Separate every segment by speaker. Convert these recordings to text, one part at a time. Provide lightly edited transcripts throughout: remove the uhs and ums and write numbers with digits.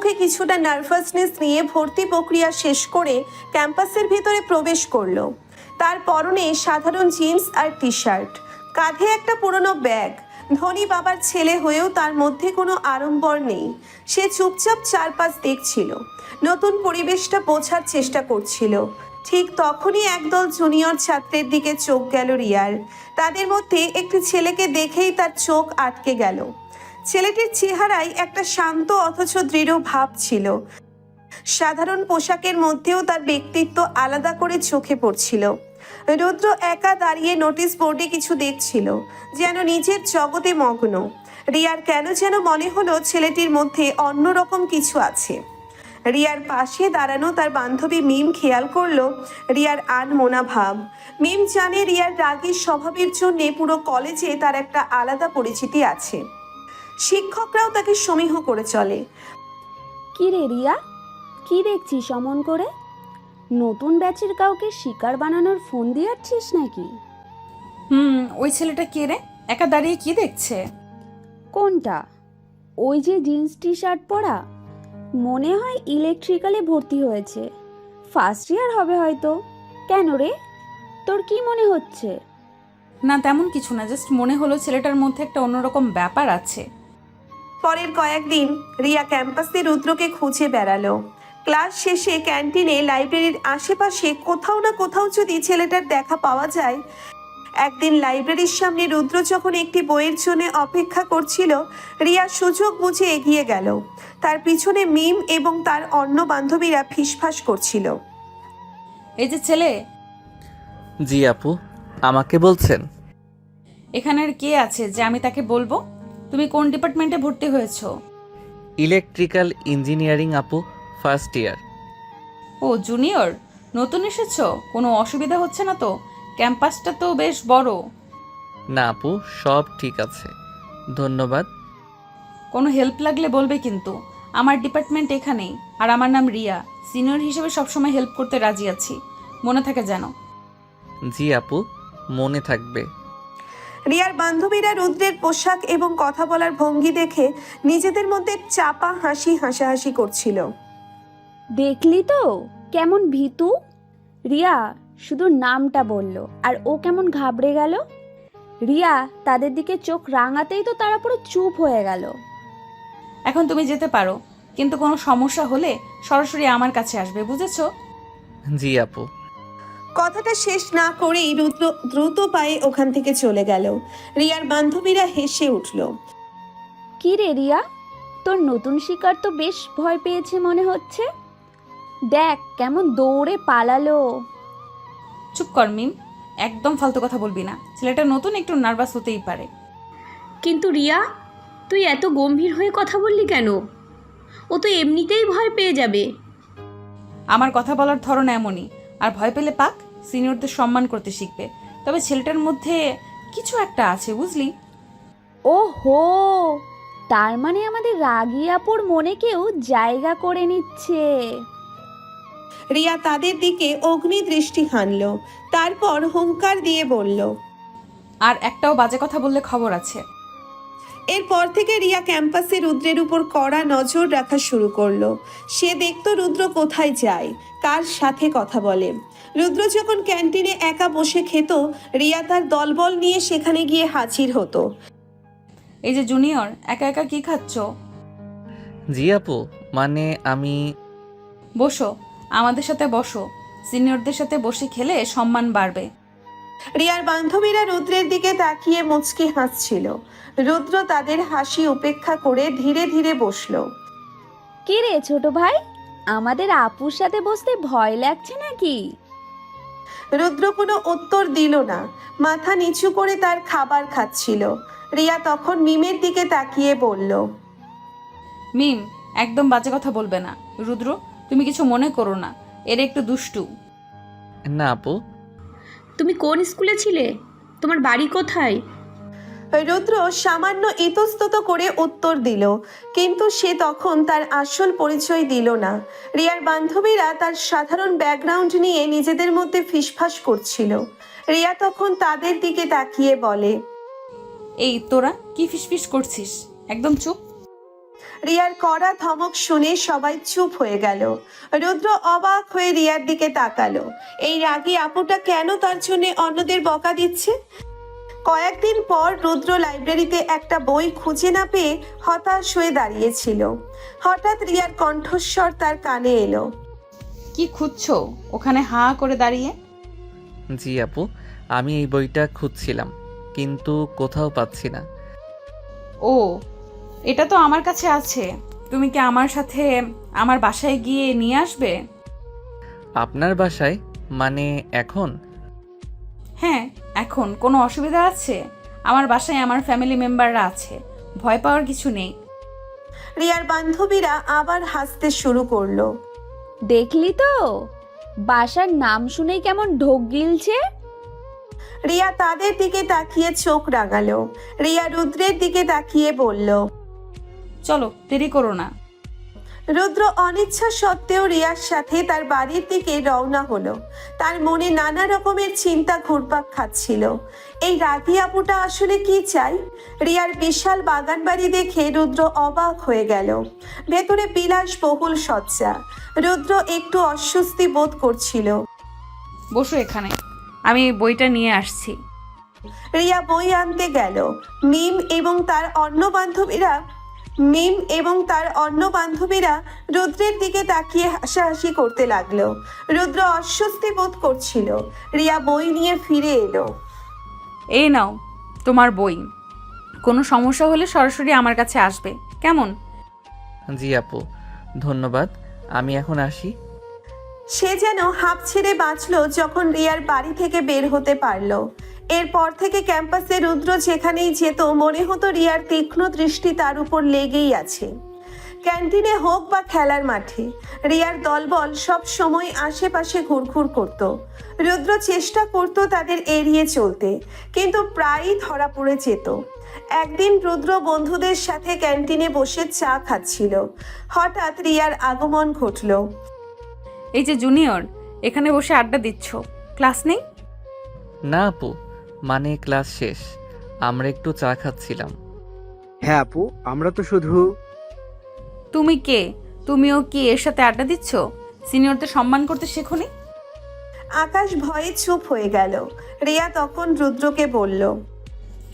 Speaker 1: মুখে কিছুটা নার্ভাসনেস নিয়ে ভর্তি প্রক্রিয়া শেষ করে ক্যাম্পাসের ভিতরে প্রবেশ করলো। তার পরনে সাধারণ জিন্স আর টি শার্ট, কাঁধে একটা পুরনো ব্যাগ। ধনী বাবার ছেলে হয়েও তার মধ্যে কোনো আড়ম্বর নেই। সে চুপচাপ চারপাশ দেখছিল, নতুন পরিবেশটা বোঝার চেষ্টা করছিল। ঠিক তখনই একদল জুনিয়র ছাত্রের দিকে চোখ গেল রিয়ার। তাদের মধ্যে একটি ছেলেকে দেখেই তার চোখ আটকে গেল। ছেলেটির চেহারায় একটা শান্ত অথচ দৃঢ় ভাব ছিল। সাধারণ পোশাকের মধ্যেও তার ব্যক্তিত্ব আলাদা করে চোখে পড়ছিল। রুদ্র একা দাঁড়িয়ে নোটিশ বোর্ডে কিছু দেখছিল, যেন নিজের জগতে মগ্ন। রিয়ার কেন যেন মনে হলো ছেলেটির মধ্যে অন্যরকম কিছু আছে। রিয়ার পাশে দাঁড়ানো তার বান্ধবী মিম খেয়াল করলো রিয়ার আনমনা ভাব। মিম জানে রিয়ার রাগী স্বভাবের জন্যে পুরো কলেজে তার একটা আলাদা পরিচিতি আছে। শিক্ষকরাও তাকে সমীহ করে চলে।
Speaker 2: কি রে রিয়া, কি দেখছিস অমন করে? নতুন ব্যাচের কাউকে শিকার বানানোর ফোন দিয়াচ্ছিস নাকি?
Speaker 3: ওই ছেলেটা কে রে? একা দাঁড়িয়ে কি দেখছে?
Speaker 2: কোনটা? ওই যে জিন্স টি শার্ট পরা, মনে হয় ইলেকট্রিক্যালে ভর্তি হয়েছে, ফার্স্ট ইয়ার হবে হয়তো। কেন রে, তোর কি মনে হচ্ছে?
Speaker 3: না তেমন কিছু না, জাস্ট মনে হলো ছেলেটার মধ্যে একটা অন্যরকম ব্যাপার আছে।
Speaker 1: পরের কয়েকদিন রিয়া ক্যাম্পাসে রুদ্রকে খুঁজে বেড়ালো। ক্লাস শেষে ক্যান্টিনে, লাইব্রেরির আশেপাশে কোথাও না কোথাও যদি ছেলেটার দেখা পাওয়া যায়। একদিন লাইব্রেরির সামনে রুদ্র যখন একটি বইয়ের জন্য অপেক্ষা করছিল, রিয়া সুযোগ বুঝে এগিয়ে গেল। তার পিছনে মিম এবং তার অন্য বান্ধবীরা ফিসফাস করছিল।
Speaker 3: এই যে ছেলে।
Speaker 4: জি আপু, আমাকে বলছেন?
Speaker 3: এখানের কে আছে যে আমি তাকে বলবো? তুমি কোন ডিপার্টমেন্টে ভর্তি হয়েছো?
Speaker 4: ইলেকট্রিক্যাল ইঞ্জিনিয়ারিং আপু, ফার্স্ট ইয়ার।
Speaker 3: ও জুনিয়র, নতুন এসেছো? কোনো অসুবিধা হচ্ছে না তো? ক্যাম্পাসটা তো বেশ বড়।
Speaker 4: না আপু, সব ঠিক আছে, ধন্যবাদ।
Speaker 3: কোনো হেল্প লাগলে বলবে কিন্তু। আমার ডিপার্টমেন্ট এখানেই, আর আমার নাম রিয়া। সিনিয়র হিসেবে সবসময় হেল্প করতে রাজি আছি, মনে থাকে যেন।
Speaker 4: জি আপু, মনে থাকবে।
Speaker 1: রিয়ার বান্ধবীরা রুদ্রের পোশাক এবং কথা বলার ভঙ্গি দেখে নিজেদের মধ্যে চাপা হাসি হাসাহাসি করছিল।
Speaker 2: দেখলি তো কেমন ভীতু? রিয়া শুধু নামটা বলল আর ও কেমন ঘাবড়ে গেল। রিয়া তাদের দিকে চোখ রাঙাতেই তো তারা পুরো চুপ হয়ে গেল।
Speaker 3: এখন তুমি যেতে পারো, কিন্তু কোনো সমস্যা হলে সরাসরি আমার কাছে আসবে, বুঝেছো?
Speaker 4: জি আপু।
Speaker 1: কথাটা শেষ না করেই রুদ্র দ্রুত পায়ে ওখান থেকে চলে গেল। রিয়ার বান্ধবীরা হেসে উঠল।
Speaker 2: কি রে রিয়া, তোর নতুন শিকার তো বেশ ভয় পেয়েছে মনে হচ্ছে। দেখ কেমন দৌড়ে পালালো।
Speaker 3: চুপ কর মিম, একদম ফালতু কথা বলবি না। ছেলেটা নতুন, একটু নার্ভাস হতেই পারে।
Speaker 5: কিন্তু রিয়া, তুই এত গম্ভীর হয়ে কথা বললি কেন? ও তো এমনিতেই ভয় পেয়ে যাবে।
Speaker 3: আমার কথা বলার ধরন এমনই, আর ভয় পেলে পাক, সিনিয়রদের সম্মান করতে শিখবে। তবে ছেলেটার মধ্যে কিছু একটা আছে, বুঝলি?
Speaker 2: ও হো, তার মানে আমাদের রাগী আপুর মনে কেউ জায়গা করে নিচ্ছে।
Speaker 1: রিয়া তাদের দিকে অগ্নি দৃষ্টি হানল, তারপর হুঙ্কার দিয়ে বলল,
Speaker 3: আর একটাও বাজে কথা বললে খবর আছে।
Speaker 1: এরপর থেকে রিয়া ক্যাম্পাসে রুদ্রের উপর কড়া নজর রাখা শুরু করলো। সে দেখতো রুদ্র কোথায় যায়, কার সাথে কথা বলে। রুদ্র যখন ক্যান্টিনে একা বসে খেত, রিয়া তার দলবল নিয়ে সেখানে গিয়ে হাজির হতো।
Speaker 3: এই যে জুনিয়র, একা একা কি খাচ্ছ?
Speaker 4: জি আপু, মানে আমি...
Speaker 3: বসো, আমাদের সাথে বসো। সিনিয়রদের সাথে বসে খেলে সম্মান বাড়বে।
Speaker 1: রিয়ার বান্ধবীরা রুদ্রের দিকে তাকিয়ে মুচকি হাসছিল। রুদ্র তাদের হাসি উপেক্ষা করে ধীরে ধীরে বসলো।
Speaker 2: কি রে ছোট ভাই, আমাদের আপুর সাথে বসতে ভয় লাগছে নাকি?
Speaker 1: রুদ্র কোনো উত্তর দিল না, মাথা নিচু করে তার খাবার খাচ্ছিল। রিয়া তখন মিমের দিকে তাকিয়ে বলল,
Speaker 3: মিম, একদম বাজে কথা বলবে না। রুদ্র, তুমি কিছু মনে করো না, এর একটু দুষ্টু।
Speaker 4: না আপু।
Speaker 5: তুমি কোন স্কুলে ছিলে? তোমার বাড়ি কোথায়?
Speaker 1: রুদ্র সামান্য ইতস্তত করে উত্তর দিল, কিন্তু সে তখন তার আসল পরিচয় দিল না। রিয়ার বান্ধবীরা তার সাধারণ ব্যাকগ্রাউন্ড নিয়ে নিজেদের মধ্যে ফিসফাস করছিল। রিয়া তখন তাদের দিকে তাকিয়ে বলে,
Speaker 3: এই তোরা কি ফিসফিস করছিস? একদম চুপ।
Speaker 1: রিয়ার কড়া ধমক শুনে সবাই চুপ হয়ে গেল। রুদ্র অবাক হয়ে রিয়ার দিকে তাকালো। এই রাগী আপুটা কেন তার জন্য অন্যদের বকা দিচ্ছে? কয়েকদিন পর রুদ্র লাইব্রেরিতে একটা বই খুঁজে না পেয়ে হতাশ হয়ে দাঁড়িয়েছিল। হঠাৎ রিয়ার কণ্ঠস্বর তার কানে এলো।
Speaker 3: কি খুঁজছো ওখানে হাঁ করে দাঁড়িয়ে?
Speaker 4: জি আপু, আমি এই বইটা খুঁজছিলাম, কিন্তু কোথাও পাচ্ছি না।
Speaker 3: ও, এটা তো আমার কাছে আছে। তুমি কি আমার সাথে আমার বাসায় গিয়ে নিয়ে আসবে?
Speaker 4: আপনার বাসায়? মানে এখন?
Speaker 3: হ্যাঁ, এখন কোনো অসুবিধা আছে? আমার বাসায় আমার ফ্যামিলি মেম্বাররা আছে, ভয় পাওয়ার কিছু নেই।
Speaker 1: রিয়ার বান্ধবীরা আবার হাসতে শুরু করলো।
Speaker 2: দেখলি তো, বাসার নাম শুনেই কেমন ঢোক গিলছে।
Speaker 1: রিয়া তাদের দিকে তাকিয়ে চোখ রাঙালো। রিয়া রুদ্রের দিকে তাকিয়ে বলল।
Speaker 3: চলো, দেরি করো না।
Speaker 1: রুদ্র অনিচ্ছা সত্ত্বেও রিয়ার সাথে তার বাড়ির দিকে রওনা হলো। তার মনে নানা রকমের চিন্তা ঘুরপাক খাচ্ছিল। এই রাগী আপুটা আসলে কি চাই? রিয়ার বিশাল বাগান বাড়ি দেখে রুদ্র অবাক হয়ে গেল। ভেতরে বিলাসবহুল সজ্জা। রুদ্র একটু অস্বস্তি বোধ করছিল।
Speaker 3: বসো এখানে, আমি বইটা নিয়ে আসছি।
Speaker 1: রিয়া বই আনতে গেল। মিম এবং তার অন্য বান্ধবীরা রুদ্রের দিকে তাকিয়ে হাসাহাসি করতে লাগলো। রুদ্র অস্বস্তি বোধ করছিল। রিয়া বই নিয়ে ফিরে এলো।
Speaker 3: এই নাও তোমার বই, কোনো সমস্যা হলে সরাসরি আমার কাছে আসবে, কেমন?
Speaker 4: জি আপু, ধন্যবাদ। আমি এখন আসি।
Speaker 1: সে যেন হাঁপ ছেড়ে বাঁচলো যখন রিয়ার বাড়ি থেকে বের হতে পারলো। এরপর থেকে ক্যাম্পাসে রুদ্র যেখানেই যেত মনে হতো রিয়ার তীক্ষ্ণ দৃষ্টি তার উপর লেগেই আছে। ক্যান্টিনে হোক বা খেলার মাঠে, রিয়ার দলবল সব সময় আশেপাশে ঘুরঘুর করত। রুদ্র চেষ্টা করত তাদের এড়িয়ে চলতে, কিন্তু প্রায়ই ধরা পড়ে যেত। একদিন রুদ্র বন্ধুদের সাথে ক্যান্টিনে বসে চা খাচ্ছিল। হঠাৎ রিয়ার আগমন ঘটল।
Speaker 3: এই যে জুনিয়র, এখানে বসে আড্ডা দিচ্ছ, ক্লাস নেই?
Speaker 4: না আপু, মানে ক্লাস শেষ, আমরা একটু চা খাচ্ছিলাম।
Speaker 6: হ্যাঁ আপু, আমরা তো শুধু।
Speaker 3: তুমি কে? তুমিও কি এর সাথে আড্ডা দিচ্ছ? সিনিয়রদের সম্মান করতে শেখোনি?
Speaker 1: আকাশ ভয়ে চুপ হয়ে গেল। রিয়া তখন রুদ্রকে বলল।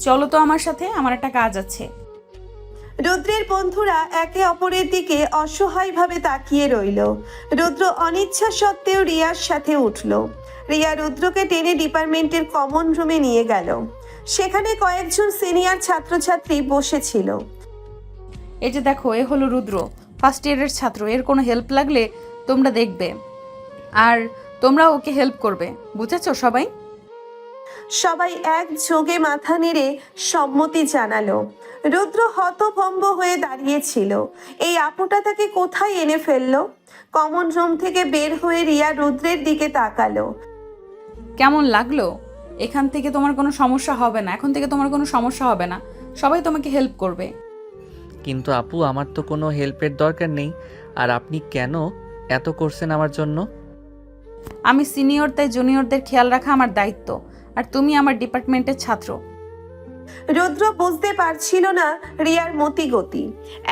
Speaker 3: চলো তো আমার সাথে, আমার একটা কাজ আছে।
Speaker 1: রুদ্রের বন্ধুরা একে অপরের দিকে অসহায়ভাবে তাকিয়ে রইল। রুদ্র অনিচ্ছা সত্ত্বেও রিয়ার সাথে উঠল। রিয়া রুদ্রকে টেনে ডিপার্টমেন্টের কমন রুমে নিয়ে গেল। সেখানে কয়েকজন সিনিয়র ছাত্রছাত্রী বসেছিল।
Speaker 3: এই যে দেখো, এ হলো রুদ্র, ফার্স্ট ইয়ারের ছাত্র। এর কোনো হেল্প লাগলে তোমরা দেখবে, আর তোমরা ওকে হেল্প করবে, বুঝেছো সবাই?
Speaker 1: সবাই একযোগে মাথা নেড়ে সম্মতি জানালো। রুদ্র হতভম্ব হয়ে দাঁড়িয়েছিল। এই আপুটা তাকে কোথায় এনে ফেললো? কমন রুম থেকে বের হয়ে রিয়া রুদ্রের দিকে তাকালো।
Speaker 3: কেমন লাগলো? এখান থেকে তোমার কোনো সমস্যা হবে না, এখন থেকে তোমার কোনো সমস্যা হবে না, সবাই তোমাকে হেল্প করবে।
Speaker 4: কিন্তু আপু, আমার তো কোনো হেল্পের দরকার নেই, আর আপনি কেন এত করছেন আমার জন্য?
Speaker 3: আমি সিনিয়র, তাই জুনিয়রদের খেয়াল রাখা আমার দায়িত্ব, আর তুমি আমার ডিপার্টমেন্টের ছাত্র।
Speaker 1: রুদ্র বুঝতে পারছিল না রিয়ার মতিগতি।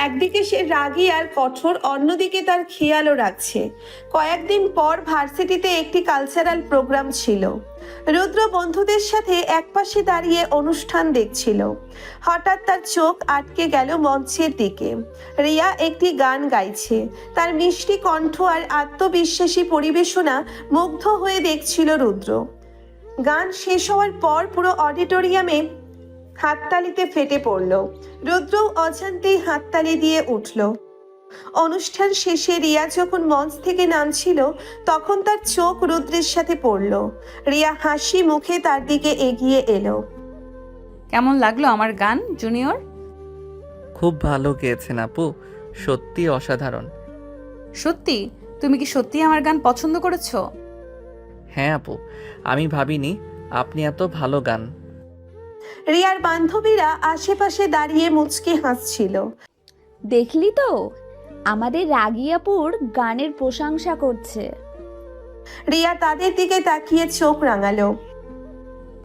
Speaker 1: একদিকে সে রাগী আর কঠোর, অন্যদিকে তার খেয়ালও রাখছে। কয়েকদিন পর ভার্সিটিতে একটি কালচারাল প্রোগ্রাম ছিল। রুদ্র বন্ধুদের সাথে একপাশে দাঁড়িয়ে অনুষ্ঠান দেখছিল। হঠাৎ তার চোখ আটকে গেল মঞ্চের দিকে। রিয়া একটি গান গাইছে। তার মিষ্টি কণ্ঠ আর আত্মবিশ্বাসী পরিবেশনা মুগ্ধ হয়ে দেখছিল রুদ্র। গান শেষ হওয়ার পর পুরো অডিটোরিয়ামে হাততালিতে ফেটে পড়ল। রুদ্র অজান্তেই হাততালি দিয়ে উঠল। অনুষ্ঠান শেষে রিয়া যখন মঞ্চ থেকে নামছিল তখন তার চোখ রুদ্রের সাথে পড়ল। রিয়া হাসি মুখে তার দিকে এগিয়ে এলো।
Speaker 3: কেমন লাগলো আমার গান জুনিয়র?
Speaker 4: খুব ভালো গেয়েছেন আপু, সত্যি অসাধারণ।
Speaker 3: সত্যি? তুমি কি সত্যি আমার গান পছন্দ করেছো?
Speaker 4: হ্যাঁ আপু, আমি ভাবিনি আপনি এত ভালো গান।
Speaker 1: রিয়ার বান্ধবীরা আশেপাশে দাঁড়িয়ে মুচকি হাসছিল।
Speaker 2: দেখলি তো, আমাদের রাগী আপুর গানের প্রশংসা করছে।
Speaker 1: রিয়া তাদের দিকে তাকিয়ে চোখ রাঙালো।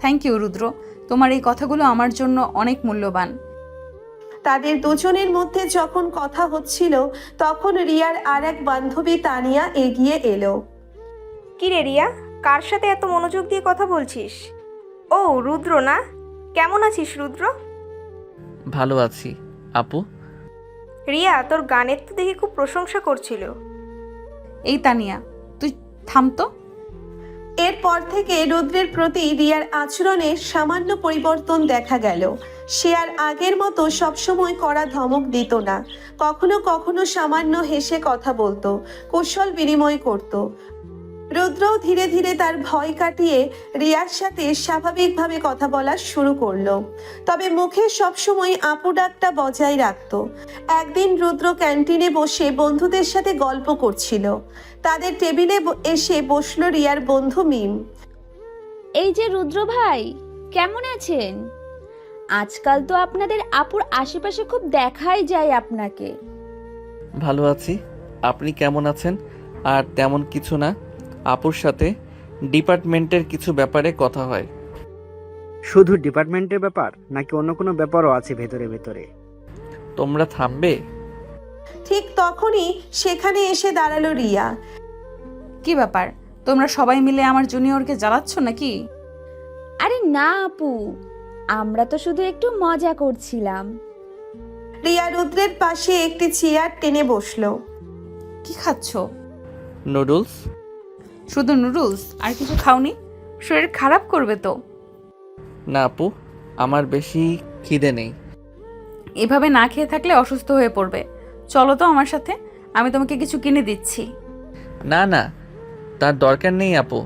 Speaker 3: থ্যাংক ইউ রুদ্র, তোমার এই কথাগুলো আমার জন্য অনেক মূল্যবান।
Speaker 1: তাদের দুজনের মধ্যে যখন কথা হচ্ছিল তখন রিয়ার আর এক বান্ধবী তানিয়া এগিয়ে এলো।
Speaker 7: কি রে রিয়া, কার সাথে এত মনোযোগ দিয়ে কথা বলছিস? ও রুদ্র না? কেমন আছিস রুদ্র?
Speaker 4: ভালো আছি আপু।
Speaker 7: রিয়া তোর গানের তো দেখে খুব প্রশংসা করছিল।
Speaker 3: এই তানিয়া, তুই থাম তো।
Speaker 1: এরপর থেকে রুদ্রের প্রতি রিয়ার আচরণে সামান্য পরিবর্তন দেখা গেল। সে আর আগের মতো সবসময় কড়া ধমক দিত না, কখনো কখনো সামান্য হেসে কথা বলতো, কৌশল বিনিময় করত। রুদ্রও ধীরে ধীরে তার ভয় কাটিয়ে রিয়ার সাথে স্বাভাবিকভাবে কথা বলা শুরু করলো, তবে মুখে সবসময় আপু ডাকটা বজায় রাখতো। একদিন রুদ্র ক্যান্টিনে বসে বন্ধুদের সাথে গল্প করছিল। তাদের টেবিলে এসে বসলো রিয়ার বন্ধু মিম।
Speaker 2: এই যে রুদ্র ভাই, কেমন আছেন? আজকাল তো আপনাদের আপুর আশেপাশে খুব দেখাই যায় আপনাকে।
Speaker 4: ভালো আছি, আপনি কেমন আছেন? আর তেমন কিছু না, আপুর সাথে ডিপার্টমেন্টের কিছু ব্যাপারে কথা হয়।
Speaker 6: শুধু ডিপার্টমেন্টের ব্যাপার নাকি অন্য কোনো ব্যাপারও আছে ভেতরে ভেতরে?
Speaker 4: তোমরা থামবে?
Speaker 1: ঠিক তখনই সেখানে এসে দাঁড়ালো রিয়া।
Speaker 3: কি ব্যাপার, তোমরা সবাই মিলে আমার জুনিয়রকে জ্বালাচ্ছ নাকি?
Speaker 2: আরে না আপু, আমরা তো শুধু একটু মজা করছিলাম।
Speaker 1: রিয়া রুদ্রের পাশে একটি চেয়ার টেনে বসলো।
Speaker 3: কি খাচ্ছ?
Speaker 4: নুডলস।
Speaker 3: শুধু নুডলস, আর কিছু খাওনি? শরীর খারাপ করবে তো।
Speaker 4: না আপু, আমার বেশি খিদে নেই।
Speaker 3: এভাবে না খেয়ে থাকলে অসুস্থ হয়ে পড়বে। চলো তো আমার সাথে, আমি তোমাকে কিছু কিনে দিচ্ছি।
Speaker 4: না না, তার দরকার নেই আপু।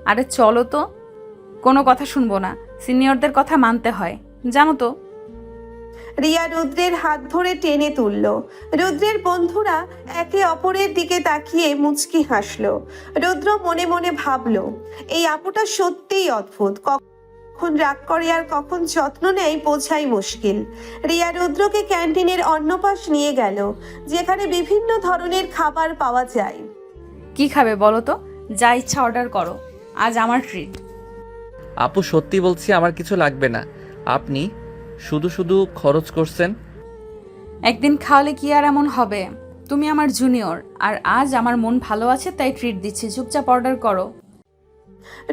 Speaker 3: আরে চলো তো। কোনো কথা শুনবো না, সিনিয়রদের কথা মানতে হয়, জানো তো।
Speaker 1: রিয়া রুদ্রের হাত ধরে টেনে তুলল। রুদ্রের বন্ধুরা একে অপরের দিকে তাকিয়ে মুচকি হাসলো। রুদ্র মনে মনে ভাবলো, এই আপুটা সত্যিই অদ্ভুত, কখন রাগ করে আর কখন যত্ন নেয় বোঝাই মুশকিল। রিয়া রুদ্রকে ক্যান্টিনের অন্য পাশ নিয়ে গেল, যেখানে বিভিন্ন ধরনের খাবার পাওয়া যায়।
Speaker 3: কি খাবে বলো তো? যা ইচ্ছা অর্ডার করো, আজ আমার ট্রিট।
Speaker 4: আপু সত্যি বলছি, আমার কিছু লাগবে না। আপনি শুধু শুধু খরচ করছেন।
Speaker 3: একদিন খাওয়ালে কি আর এমন হবে? তুমি আমার জুনিয়র, আর আজ আমার মন ভালো আছে তাই ট্রিট দিচ্ছি, চুপচাপ অর্ডার করো।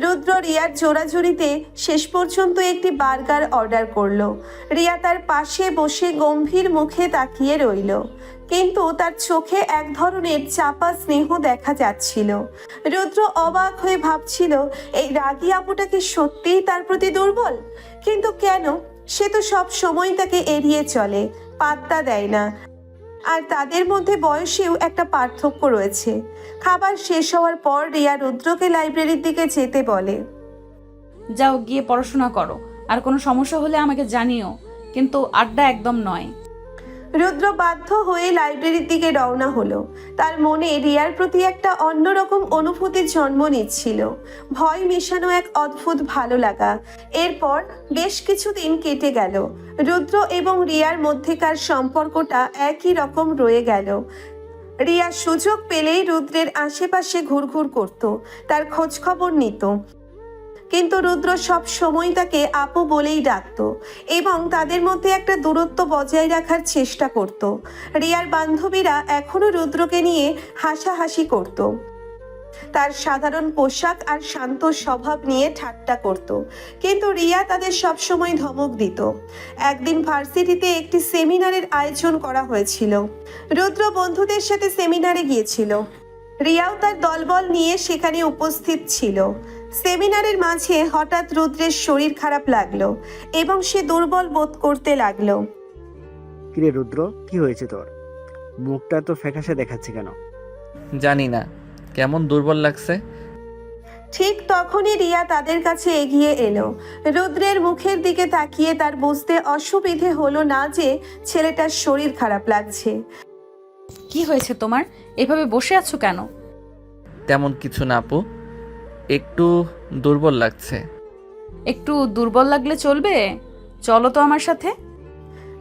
Speaker 1: রুদ্র রিয়ার জোড়াজুড়িতে শেষ পর্যন্ত একটি বার্গার অর্ডার করলো। রিয়া তার পাশে বসে গম্ভীর মুখে তাকিয়ে রইল, কিন্তু তার চোখে এক ধরনের চাপা স্নেহ দেখা যাচ্ছিল। রুদ্র অবাক হয়ে ভাবছিল, এই রাগী আপুটা কি সত্যিই তার প্রতি দুর্বল? কিন্তু কেন? সে তো সব সময় তাকে এড়িয়ে চলে, পাত্তা দেয় না। আর তাদের মধ্যে বয়সেও একটা পার্থক্য রয়েছে। খাবার শেষ হওয়ার পর রিয়া রুদ্রকে লাইব্রেরির দিকে যেতে বলে।
Speaker 3: যাও গিয়ে পড়াশোনা করো, আর কোনো সমস্যা হলে আমাকে জানিও, কিন্তু আড্ডা একদম নয়।
Speaker 1: রুদ্র বাধ্য হয়ে লাইব্রেরির দিকে রওনা হলো। তার মনে রিয়ার প্রতি একটা অন্যরকম অনুভূতির জন্ম নিচ্ছিল, ভয় মেশানো এক অদ্ভুত ভালো লাগা। এরপর বেশ কিছুদিন কেটে গেল। রুদ্র এবং রিয়ার মধ্যেকার সম্পর্কটা একই রকম রয়ে গেল। রিয়া সুযোগ পেলেই রুদ্রের আশেপাশে ঘুরঘুর করত, তার খোঁজ খবর নিত, কিন্তু রুদ্র সব সময় তাকে আপু বলেই ডাকতো এবং তাদের মধ্যে একটা দূরত্ব বজায় রাখার চেষ্টা করত। রিয়ার বান্ধবীরা এখনো রুদ্রকে নিয়ে হাসাহাসি করত, তার সাধারণ পোশাক আর শান্ত স্বভাব নিয়ে ঠাট্টা করত, কিন্তু রিয়া তাদের সবসময় ধমক দিত। একদিন ভার্সিটিতে একটি সেমিনারের আয়োজন করা হয়েছিল। রুদ্র বন্ধুদের সাথে সেমিনারে গিয়েছিল। রিয়াও তার দলবল নিয়ে সেখানে উপস্থিত ছিল। সেমিনারের মাঝে হঠাৎ রুদ্রের শরীর খারাপ লাগলো এবং সে দুর্বল বোধ করতে লাগলো।
Speaker 6: কিরে রুদ্র, কি হয়েছে তোর? মুখটা তো ফ্যাকাশে দেখাচ্ছে কেন?
Speaker 4: জানি না, কেমন দুর্বল লাগছে।
Speaker 1: ঠিক তখনই রিয়া তাদের কাছে এগিয়ে এলো। রুদ্রের মুখের দিকে তাকিয়ে তার বুঝতে অসুবিধে হলো না যে ছেলেটার শরীর খারাপ লাগছে।
Speaker 3: কি হয়েছে তোমার? এভাবে বসে আছো কেন?
Speaker 4: তেমন কিছু না আপু, একটু দুর্বল লাগছে।
Speaker 3: একটু দুর্বল লাগলে চলবে, চলো তো আমার সাথে।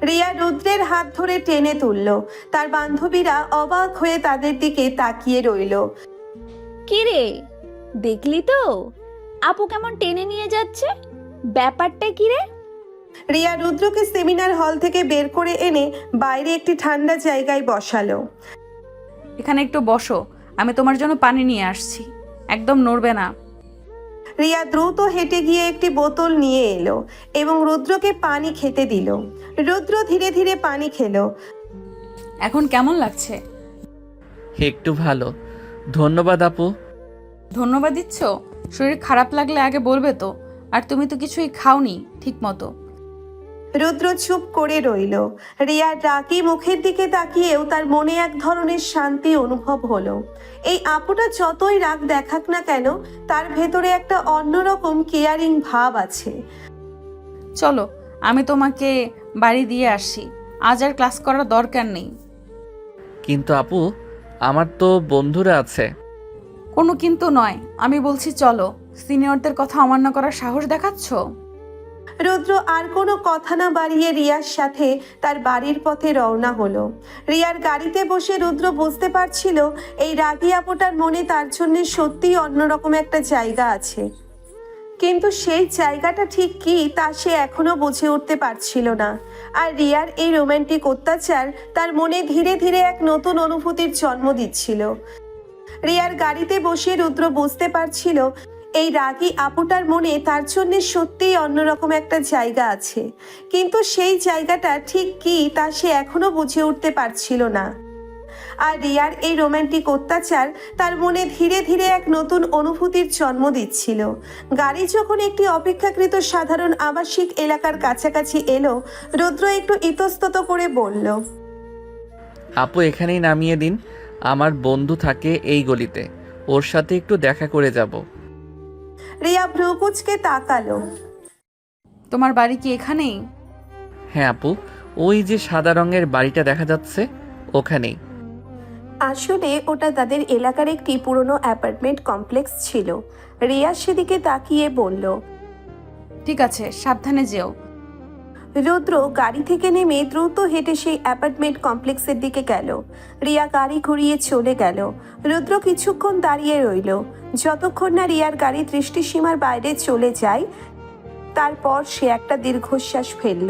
Speaker 1: রিয়া রুদ্রের হাত ধরে টেনে তুলল। তার বান্ধবীরা অবাক হয়ে তাদের দিকে তাকিয়ে রইল।
Speaker 2: কি রে, দেখলি তো আপু কেমন টেনে নিয়ে যাচ্ছে? ব্যাপারটা কি রে?
Speaker 1: রিয়া রুদ্রকে সেমিনার হল থেকে বের করে এনে বাইরে একটি ঠান্ডা জায়গায় বসালো।
Speaker 3: এখানে একটু বসো, আমি তোমার জন্য পানি নিয়ে আসছি, একদম নড়বে না।
Speaker 1: রিয়া দ্রুত হেঁটে গিয়ে একটি বোতল নিয়ে এলো এবং রুদ্রকে পানি খেতে দিল। রুদ্র ধীরে ধীরে পানি খেলো।
Speaker 3: এখন কেমন লাগছে?
Speaker 4: একটু ভালো, ধন্যবাদ আপু।
Speaker 3: ধন্যবাদ দিচ্ছ? শরীর খারাপ লাগলে আগে বলবে তো। আর তুমি তো কিছুই খাওনি ঠিক মতো।
Speaker 1: রুদ্র চুপ করে রইল। রিয়ার রাগী মুখের দিকে তাকিয়েও তার মনে এক ধরনের শান্তি অনুভব হলো। এই আপুটা যতই রাগ দেখাক না কেন, তার ভেতরে একটা অন্যরকম কেয়ারিং ভাব আছে।
Speaker 3: চলো, আমি তোমাকে বাড়ি দিয়ে আসি, আজ আর ক্লাস করার দরকার নেই।
Speaker 4: কিন্তু আপু, আমার তো বন্ধুরা আছে।
Speaker 3: কোনো কিন্তু নয়, আমি বলছি চলো। সিনিয়রদের কথা অমান্য করার সাহস দেখাচ্ছ?
Speaker 1: রুদ্র আর কোনো কথা না বাড়িয়ে রিয়ার সাথে তার বাড়ির পথে রওনা হলো। রিয়ার গাড়িতে বসে রুদ্র বুঝতে পারছিল এই রাগী আপুটার মনে তার জন্য সত্যিই অন্যরকম একটা জায়গা আছে, কিন্তু সেই জায়গাটা ঠিক কি তা সে এখনো বুঝে উঠতে পারছিল না। আর রিয়ার এই রোমান্টিক অত্যাচার তার মনে ধীরে ধীরে এক নতুন অনুভূতির জন্ম দিচ্ছিল। রিয়ার গাড়িতে বসে রুদ্র বুঝতে পারছিল এই রাগী আপুটার মনে তার জন্য সত্যিই অন্যরকম একটা জায়গা আছে, কিন্তু সেই জায়গাটা ঠিক কি তা সে এখনো বুঝে উঠতে পারছিল না। আর রিয়ার এই রোমান্টিক অত্যাচার তার মনে ধীরে ধীরে এক নতুন অনুভূতির জন্ম দিচ্ছিল। গাড়ি যখন একটি অপেক্ষাকৃত সাধারণ আবাসিক এলাকার কাছাকাছি এলো, রুদ্র একটু ইতস্তত করে বলল,
Speaker 4: আপু এখানেই নামিয়ে দিন, আমার বন্ধু থাকে এই গলিতে, ওর সাথে একটু দেখা করে যাব।
Speaker 1: রিয়া ভ্রু কুঁচকে তাকালো।
Speaker 3: তোমার বাড়ি কি এখানেই?
Speaker 4: হ্যাঁ আপু, ওই যে সাদা রঙের বাড়িটা দেখা যাচ্ছে ওখানেই।
Speaker 1: আসলে ওটা তাদের এলাকার একটি পুরনো অ্যাপার্টমেন্ট কমপ্লেক্স ছিল। রিয়া সেদিকে তাকিয়ে বলল,
Speaker 3: ঠিক আছে, সাবধানে যেও।
Speaker 1: রুদ্র গাড়ি থেকে নেমে দ্রুত হেঁটে সেই অ্যাপার্টমেন্ট কমপ্লেক্সের দিকে গেল। রিয়া গাড়ি ঘুরিয়ে চলে গেল। রুদ্র কিছুক্ষণ দাঁড়িয়ে রইল, যতক্ষণ না রিয়ার গাড়ি দৃষ্টিসীমার বাইরে চলে যায়। তারপর সে একটা দীর্ঘশ্বাস ফেলল।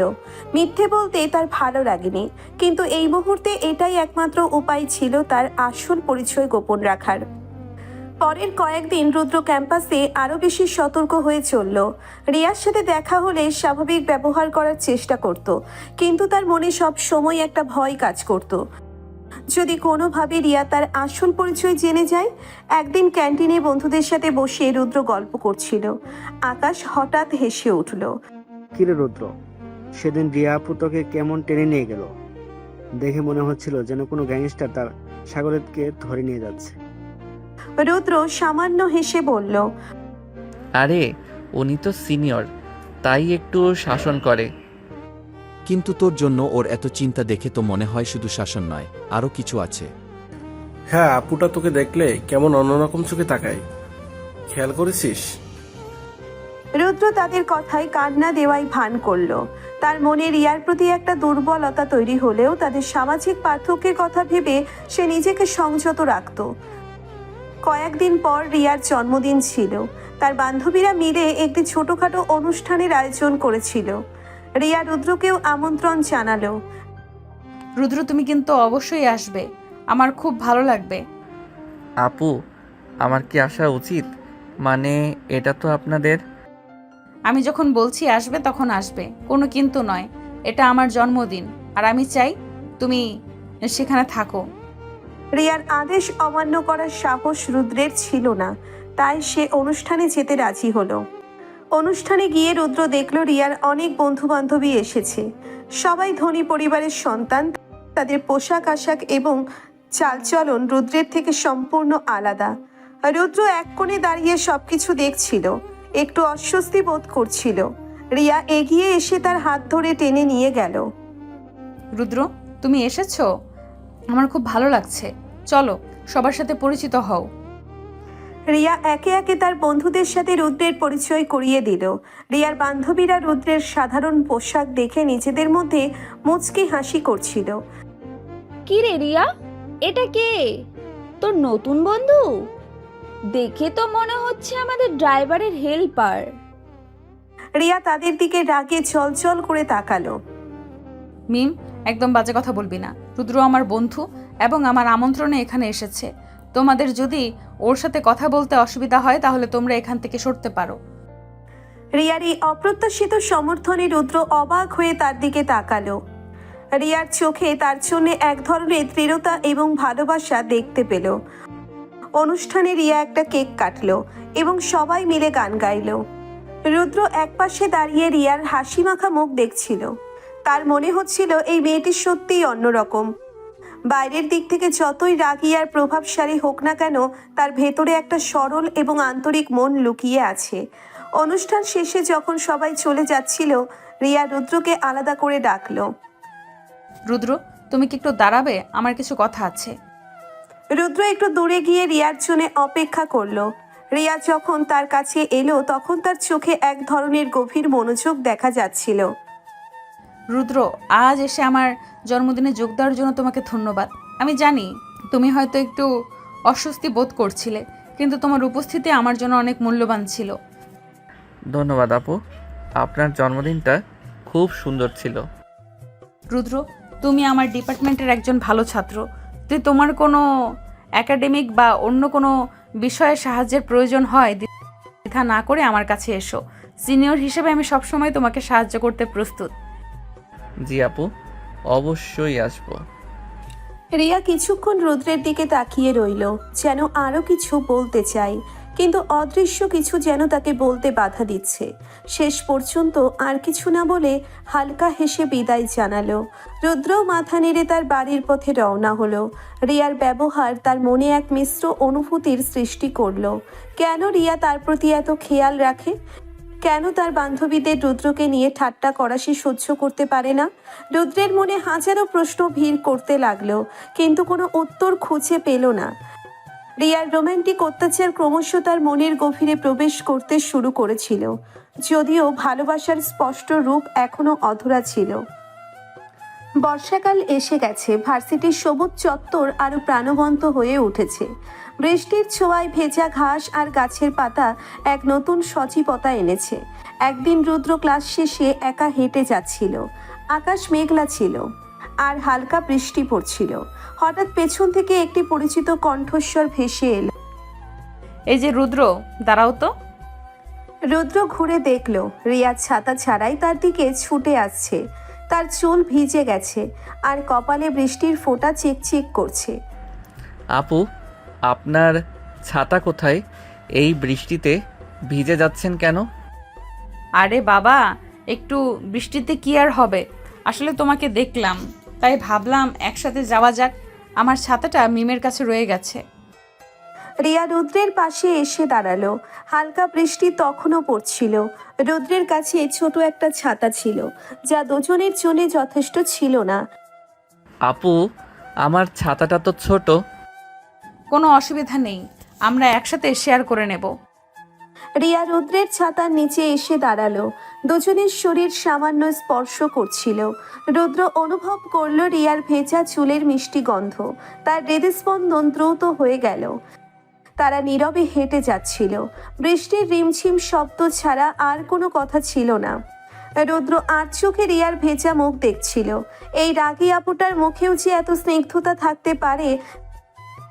Speaker 1: মিথ্যে বলতে তার ভালো লাগেনি, কিন্তু এই মুহূর্তে এটাই একমাত্র উপায় ছিল তার আসল পরিচয় গোপন রাখার। পরের কয়েকদিন রুদ্র ক্যাম্পাসে আরও বেশি সতর্ক হয়ে চলল। রিয়ার সাথে দেখা হলে স্বাভাবিক ব্যবহার করার চেষ্টা করত, কিন্তু তার মনে সব সময় একটা ভয় কাজ করত। যদি কোনোভাবে রিয়া তার আসল পরিচয় জেনে যায়। একদিন ক্যান্টিনে বন্ধুদের সাথে বসে রুদ্র গল্প করছিল। আকাশ হঠাৎ হেসে উঠল।
Speaker 6: কিরে রুদ্র, সেদিন রিয়া আপু তোকে কেমন টেনে নিয়ে গেল? দেখে মনে হচ্ছিল যেন কোনো গ্যাংস্টার তার সাগরেতকে ধরে নিয়ে যাচ্ছে।
Speaker 1: রুদ্র সামান্য হেসে বলল,
Speaker 4: আরে উনি তো সিনিয়র, তাই একটু শাসন করে।
Speaker 8: কিন্তু তোর জন্য ওর এত চিন্তা দেখে তো মনে হয় শুধু শাসন নয়, আরো কিছু আছে।
Speaker 9: হ্যাঁ, আপুটা তোকে দেখলে কেমন অন্যরকম চোখে তাকায়, খেয়াল করেছিস?
Speaker 1: রুদ্র তাদের কথায় কান্না দেওয়াই ভান করল। তার মনে রিয়ার প্রতি একটা দুর্বলতা তৈরি হলেও তাদের সামাজিক পার্থক্যের কথা ভেবে সে নিজেকে সংযত রাখত। কয়েকদিন পর রিয়ার জন্মদিন ছিল। তার বান্ধবীরা মিলে একটি ছোটখাটো অনুষ্ঠানের আয়োজন করেছিল। রিয়া রুদ্রকেও আমন্ত্রণ জানালো।
Speaker 3: রুদ্র, তুমি কিন্তু অবশ্যই আসবে, আমার খুব ভালো লাগবে।
Speaker 4: আপু, আমার কি আসা উচিত? মানে এটা তো আপনাদের।
Speaker 3: আমি যখন বলছি আসবে তখন আসবে, কোনো কিন্তু নয়। এটা আমার জন্মদিন আর আমি চাই তুমি সেখানে থাকো।
Speaker 1: রিয়ার আদেশ অমান্য করার সাহস রুদ্রের ছিল না, তাই সে অনুষ্ঠানে যেতে রাজি হলো। অনুষ্ঠানে গিয়ে রুদ্র দেখল রিয়ার অনেক বন্ধু বান্ধবী এসেছে। সবাই ধনী পরিবারের সন্তান। তাদের পোশাক আশাক এবং চালচলন রুদ্রের থেকে সম্পূর্ণ আলাদা। রুদ্র এক কোণে দাঁড়িয়ে সবকিছু দেখছিল, একটু অস্বস্তি বোধ করছিল। রিয়া এগিয়ে এসে তার হাত ধরে টেনে নিয়ে গেল।
Speaker 3: রুদ্র, তুমি এসেছো, আমার খুব ভালো লাগছে। চলো সবার সাথে পরিচিত হও।
Speaker 1: রিয়া একে একে তার বন্ধুদের সাথে রুদ্রের পরিচয় করিয়ে দিল। রিয়ার বান্ধবীরা রুদ্রের সাধারণ পোশাক দেখে নিজেদের মধ্যে মুচকি হাসি করছিল।
Speaker 2: কি রে রিয়া, এটা কে? তোর নতুন বন্ধু? দেখে তো মনে হচ্ছে আমাদের ড্রাইভারের হেল্পার।
Speaker 1: রিয়া তাদের দিকে রাগে চলচল করে তাকালো।
Speaker 3: মিম, একদম বাজে কথা বলবি না। রুদ্র আমার বন্ধু এবং আমার আমন্ত্রণে এখানে এসেছে। তোমাদের যদি ওর সাথে কথা বলতে অসুবিধা হয় তাহলে তোমরা এখান থেকে সরতে পারো।
Speaker 1: রিয়ার এই অপ্রত্যাশিত সমর্থনে রুদ্র অবাক হয়ে তার দিকে তাকালো। রিয়ার চোখে তার জন্য এক ধরনের দৃঢ়তা এবং ভালোবাসা দেখতে পেল। অনুষ্ঠানে রিয়া একটা কেক কাটলো এবং সবাই মিলে গান গাইলো। রুদ্র একপাশে দাঁড়িয়ে রিয়ার হাসি মাখা মুখ দেখছিল। তার মনে হচ্ছিল এই মেয়েটি সত্যিই অন্যরকম। বাইরের দিক থেকে যতই রাগী আর প্রভাবশালী হোক না কেন, তার ভেতরে একটা সরল এবং আন্তরিক মন লুকিয়ে আছে। অনুষ্ঠান শেষে যখন সবাই চলে যাচ্ছিল, রিয়া রুদ্রকে আলাদা করে ডাকলো।
Speaker 3: রুদ্র, তুমি কি একটু দাঁড়াবে? আমার কিছু কথা আছে।
Speaker 1: রুদ্র একটু দূরে গিয়ে রিয়ার জন্য অপেক্ষা করলো। রিয়া যখন তার কাছে এলো তখন তার চোখে এক ধরনের গভীর মনোযোগ দেখা যাচ্ছিল।
Speaker 3: রুদ্র, আজ এসে আমার জন্মদিনে যোগ দেওয়ার জন্য তোমাকে ধন্যবাদ। আমি জানি তুমি হয়তো একটু অস্বস্তি বোধ করছিলে, কিন্তু তোমার উপস্থিতি আমার জন্য অনেক মূল্যবান ছিল।
Speaker 4: ধন্যবাদ আপু, আপনার জন্মদিনটা খুব সুন্দর ছিল।
Speaker 3: রুদ্র, তুমি আমার ডিপার্টমেন্টের একজন ভালো ছাত্র। যদি তোমার কোনো একাডেমিক বা অন্য কোনো বিষয়ে সাহায্যের প্রয়োজন হয়, দ্বিধা না করে আমার কাছে এসো। সিনিয়র হিসেবে আমি সবসময় তোমাকে সাহায্য করতে প্রস্তুত।
Speaker 4: জি আপু, অবশ্যই আসবো।
Speaker 1: রিয়া কিছুক্ষণ রুদ্রের দিকে তাকিয়ে রইল, যেন আরো কিছু বলতে চায়, কিন্তু অদৃশ্য কিছু যেন তাকে বলতে বাধা দিচ্ছে। শেষ পর্যন্ত আর কিছু না বলে হালকা হেসে বিদায় জানালো। রুদ্রও মাথা নেড়ে তার বাড়ির পথে রওনা হলো। রিয়ার ব্যবহার তার মনে এক মিশ্র অনুভূতির সৃষ্টি করলো। কেন রিয়া তার প্রতি এত খেয়াল রাখে? কেন তার বান্ধবীদের রুদ্রকে নিয়ে ঠাট্টা করা সে সহ্য করতে পারে না? রুদ্রের মনে হাজারো প্রশ্ন ভিড় করতে লাগলো, কিন্তু কোনো উত্তর খুঁজে পেল না। রিয়ার রোমান্টিক অত্যাচার ক্রমশ তার মনের গভীরে প্রবেশ করতে শুরু করেছিল, যদিও ভালোবাসার স্পষ্ট রূপ এখনো অধরা ছিল। বর্ষাকাল এসে গেছে। ভার্সিটির সবুজ চত্বর আরো প্রাণবন্ত হয়ে উঠেছে। বৃষ্টির ছোঁয়ায় ভেজা ঘাস আর গাছের পাতা এক নতুন সজীবতা এনেছে। একদিন রুদ্র ক্লাস শেষে একা হেঁটে যাচ্ছিল। আকাশ মেঘলা ছিল আর হালকা বৃষ্টি পড়ছিল। হঠাৎ পেছন থেকে একটি পরিচিত কণ্ঠস্বর ভেসে এলো।
Speaker 3: এই যে রুদ্র, দাঁড়াও তো।
Speaker 1: রুদ্র ঘুরে দেখলো রিয়া ছাতা ছাড়াই তার দিকে ছুটে আসছে। তার চুল ভিজে গেছে আর কপালে বৃষ্টির ফোঁটা চিকচিক করছে।
Speaker 4: আপু, আপনার ছাতা কোথায়? এই বৃষ্টিতে ভিজে যাচ্ছেন কেন?
Speaker 3: আরে বাবা, একটু বৃষ্টিতে কি আর হবে, আসলে তোমাকে দেখলাম তাই ভাবলাম একসাথে যাওয়া যাক। আমার ছাতাটা মিমের কাছে রয়ে গেছে।
Speaker 1: রিয়া রুদ্রের পাশে এসে দাঁড়ালো। হালকা বৃষ্টি তখনও পড়ছিল। রুদ্রের কাছে ছোট একটা ছাতা ছিল, যা দুজনের জন্য যথেষ্ট ছিল না।
Speaker 4: আপু, আমার ছাতাটা তো ছোট।
Speaker 3: কোনো অসুবিধা নেই, আমরা একসাথে শেয়ার করে নেব।
Speaker 1: রিয়া রুদ্রের ছাতার নিচে এসে দাঁড়ালো। দুজনের শরীর সামান্য স্পর্শ করছিল। রুদ্র অনুভব করলো রিয়ার ভেজা চুলের মিষ্টি গন্ধ। তার হৃদস্পন্দন দ্রুত হয়ে গেল। তারা নীরবে হেঁটে যাচ্ছিল। বৃষ্টির রিমঝিম শব্দ ছাড়া আর কোনো কথা ছিল না। রুদ্র আর চোখে রিয়ার ভেজা মুখ দেখছিল। এই রাগী আপুটার মুখেও যে এত স্নিগ্ধতা থাকতে পারে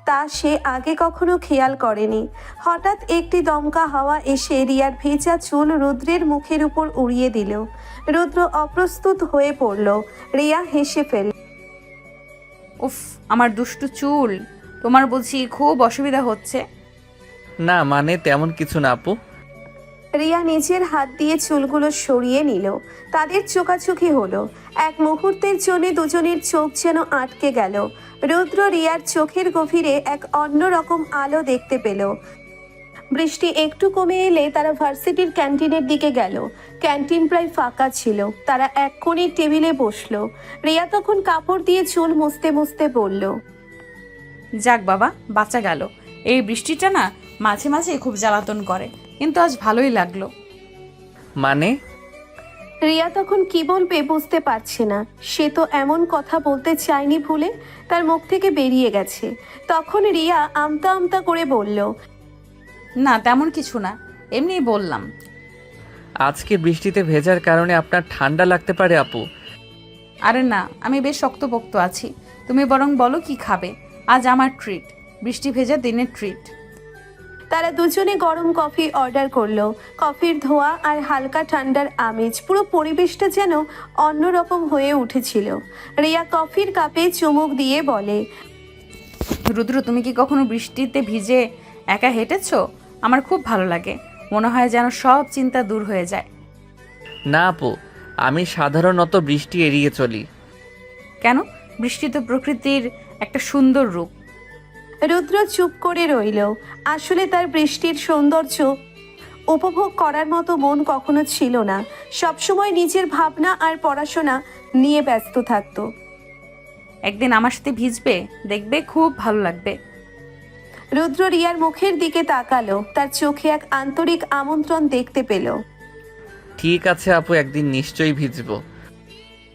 Speaker 1: তা সে আগে কখনো খেয়াল করেনি। হঠাৎ একটি দমকা হাওয়া এসে রিয়ার ভেজা চুল রুদ্রের মুখের উপর উড়িয়ে দিল। রুদ্র অপ্রস্তুত হয়ে পড়ল। রিয়া হেসে ফেলল।
Speaker 3: উফ, আমার দুষ্টু চুল, তোমার বুঝি খুব অসুবিধা হচ্ছে?
Speaker 4: না মানে তেমন কিছু না আপু।
Speaker 1: রিয়া নিজের হাত দিয়ে চুলগুলো সরিয়ে নিল। তাদের চোখাচোখি হলো। এক মুহূর্তের জন্য দুজনের চোখ যেন আটকে গেল। রুদ্র রিয়ার চোখের গভীরে এক অন্যরকম আলো দেখতে পেল। বৃষ্টি একটু কমে এলে তারা ভার্সিটির ক্যান্টিনের দিকে গেল। ক্যান্টিন প্রায় ফাঁকা ছিল। তারা এক কোণের টেবিলে বসলো। রিয়া তখন কাপড় দিয়ে চুল মুছতে মুছতে বলল,
Speaker 3: যাক বাবা, বাঁচা গেল। এই বৃষ্টিটা না মাঝে মাঝে খুব জ্বালাতন করে, কিন্তু আজ ভালোই লাগলো।
Speaker 4: মানে?
Speaker 1: রিয়া তখন কি বলবে বুঝতে পারছে না। সে তো এমন কথা বলতে চায়নি, ভুলে তার মুখ থেকে বেরিয়ে গেছে। তখন রিয়া আমতা আমতা করে বলল,
Speaker 3: না তেমন কিছু না, এমনিই বললাম।
Speaker 4: আজকে বৃষ্টিতে ভেজার কারণে আপনার ঠান্ডা লাগতে পারে আপু।
Speaker 3: আরে না, আমি বেশ শক্তপোক্ত আছি। তুমি বরং বলো কি খাবে। আজ আমার ট্রিট, বৃষ্টি ভেজা দিনের ট্রিট।
Speaker 1: তারা দুজনে গরম কফি অর্ডার করলো। কফির ধোঁয়া আর হালকা ঠান্ডার আমেজ, পুরো পরিবেশটা যেন অন্যরকম হয়ে উঠেছিল। রিয়া কফির কাপে চুমুক দিয়ে বলে,
Speaker 3: রুদ্র, তুমি কি কখনো বৃষ্টিতে ভিজে একা হেঁটেছো? আমার খুব ভালো লাগে, মনে হয় যেন সব চিন্তা দূর হয়ে যায়।
Speaker 4: না আপু, আমি সাধারণত বৃষ্টি এড়িয়ে চলি।
Speaker 3: কেন? বৃষ্টি তো প্রকৃতির একটা সুন্দর রূপ।
Speaker 1: রুদ্র চুপ করে রইল। আসলে তার বৃষ্টির সৌন্দর্য উপভোগ করার মতো মন কখনো ছিল না। সবসময় নিজের ভাবনা আর পড়াশোনা নিয়ে ব্যস্ত থাকতো।
Speaker 3: একদিন আমার সাথে ভিজবে, দেখবে খুব ভালো লাগবে।
Speaker 1: রুদ্র রিয়ার মুখের দিকে তাকালো, তার চোখে এক আন্তরিক আমন্ত্রণ দেখতে পেল।
Speaker 4: ঠিক আছে আপু, একদিন নিশ্চয়ই ভিজবো।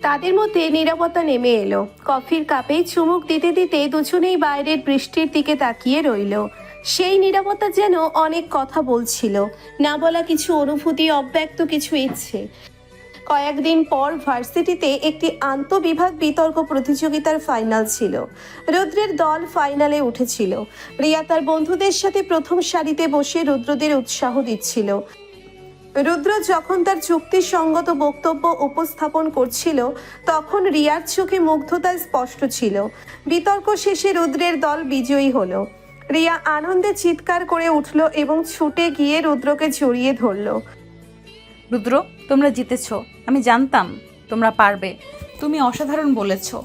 Speaker 1: তাদের মধ্যে নীরবতা নেমে এলো। কফির কাপে চুমুক দিতে দিতে দুজনেই বাইরের বৃষ্টির দিকে তাকিয়ে রইল। সেই নীরবতা যেন অনেক কথা বলছিল, না বলা কিছু অনুভূতি, অব্যক্ত কিছু ইচ্ছে। কয়েকদিন পর ভার্সিটিতে একটি আন্তঃবিভাগ বিতর্ক প্রতিযোগিতার ফাইনাল ছিল। রুদ্রের দল ফাইনালে উঠেছিল। রিয়া তার বন্ধুদের সাথে প্রথম সারিতে বসে রুদ্রদের উৎসাহ দিচ্ছিল। রুদ্র যখন তার যুক্তিসঙ্গত বক্তব্য উপস্থাপন করছিল, তখন রিয়ার চোখে মুগ্ধতা স্পষ্ট ছিল। বিতর্ক শেষে রুদ্রের দল বিজয়ী হলো। রিয়া আনন্দে চিৎকার করে উঠল এবং ছুটে গিয়ে রুদ্রকে জড়িয়ে ধরল।
Speaker 3: রুদ্র, তোমরা জিতেছো। আমি জানতাম তোমরা পারবে। তুমি অসাধারণ বলেছো।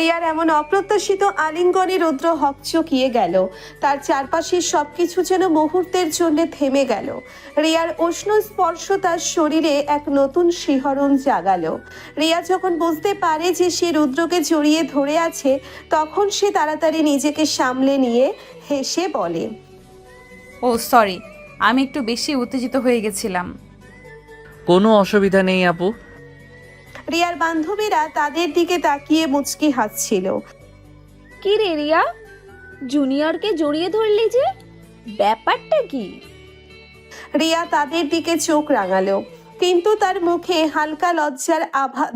Speaker 1: রিয়ার এমন অপ্রত্যাশিত আলিঙ্গনে রুদ্র হকচকিয়ে গেল। তার চারপাশের সবকিছু যেন মুহূর্তের জন্য থেমে গেল। রিয়ার উষ্ণ স্পর্শ তার শরীরে এক নতুন শিহরণ জাগালো। রিয়া যখন বুঝতে পারে যে সে রুদ্রকে জড়িয়ে ধরে আছে, তখন সে তাড়াতাড়ি নিজেকে সামলে নিয়ে হেসে বলে,
Speaker 3: ও সরি, আমি একটু বেশি উত্তেজিত হয়ে গেছিলাম।
Speaker 4: কোনো অসুবিধা নেই আপু।
Speaker 1: রিয়ার বান্ধবীরা তাদের দিকে তাকিয়ে মুচকি হাসছিল।
Speaker 2: কি রে রিয়া, জুনিয়রকে জড়িয়ে ধরলি যে, ব্যাপারটা কি?
Speaker 1: রিয়া তাদের দিকে চোখ রাঙালো, কিন্তু তার মুখে হালকা লজ্জার আভা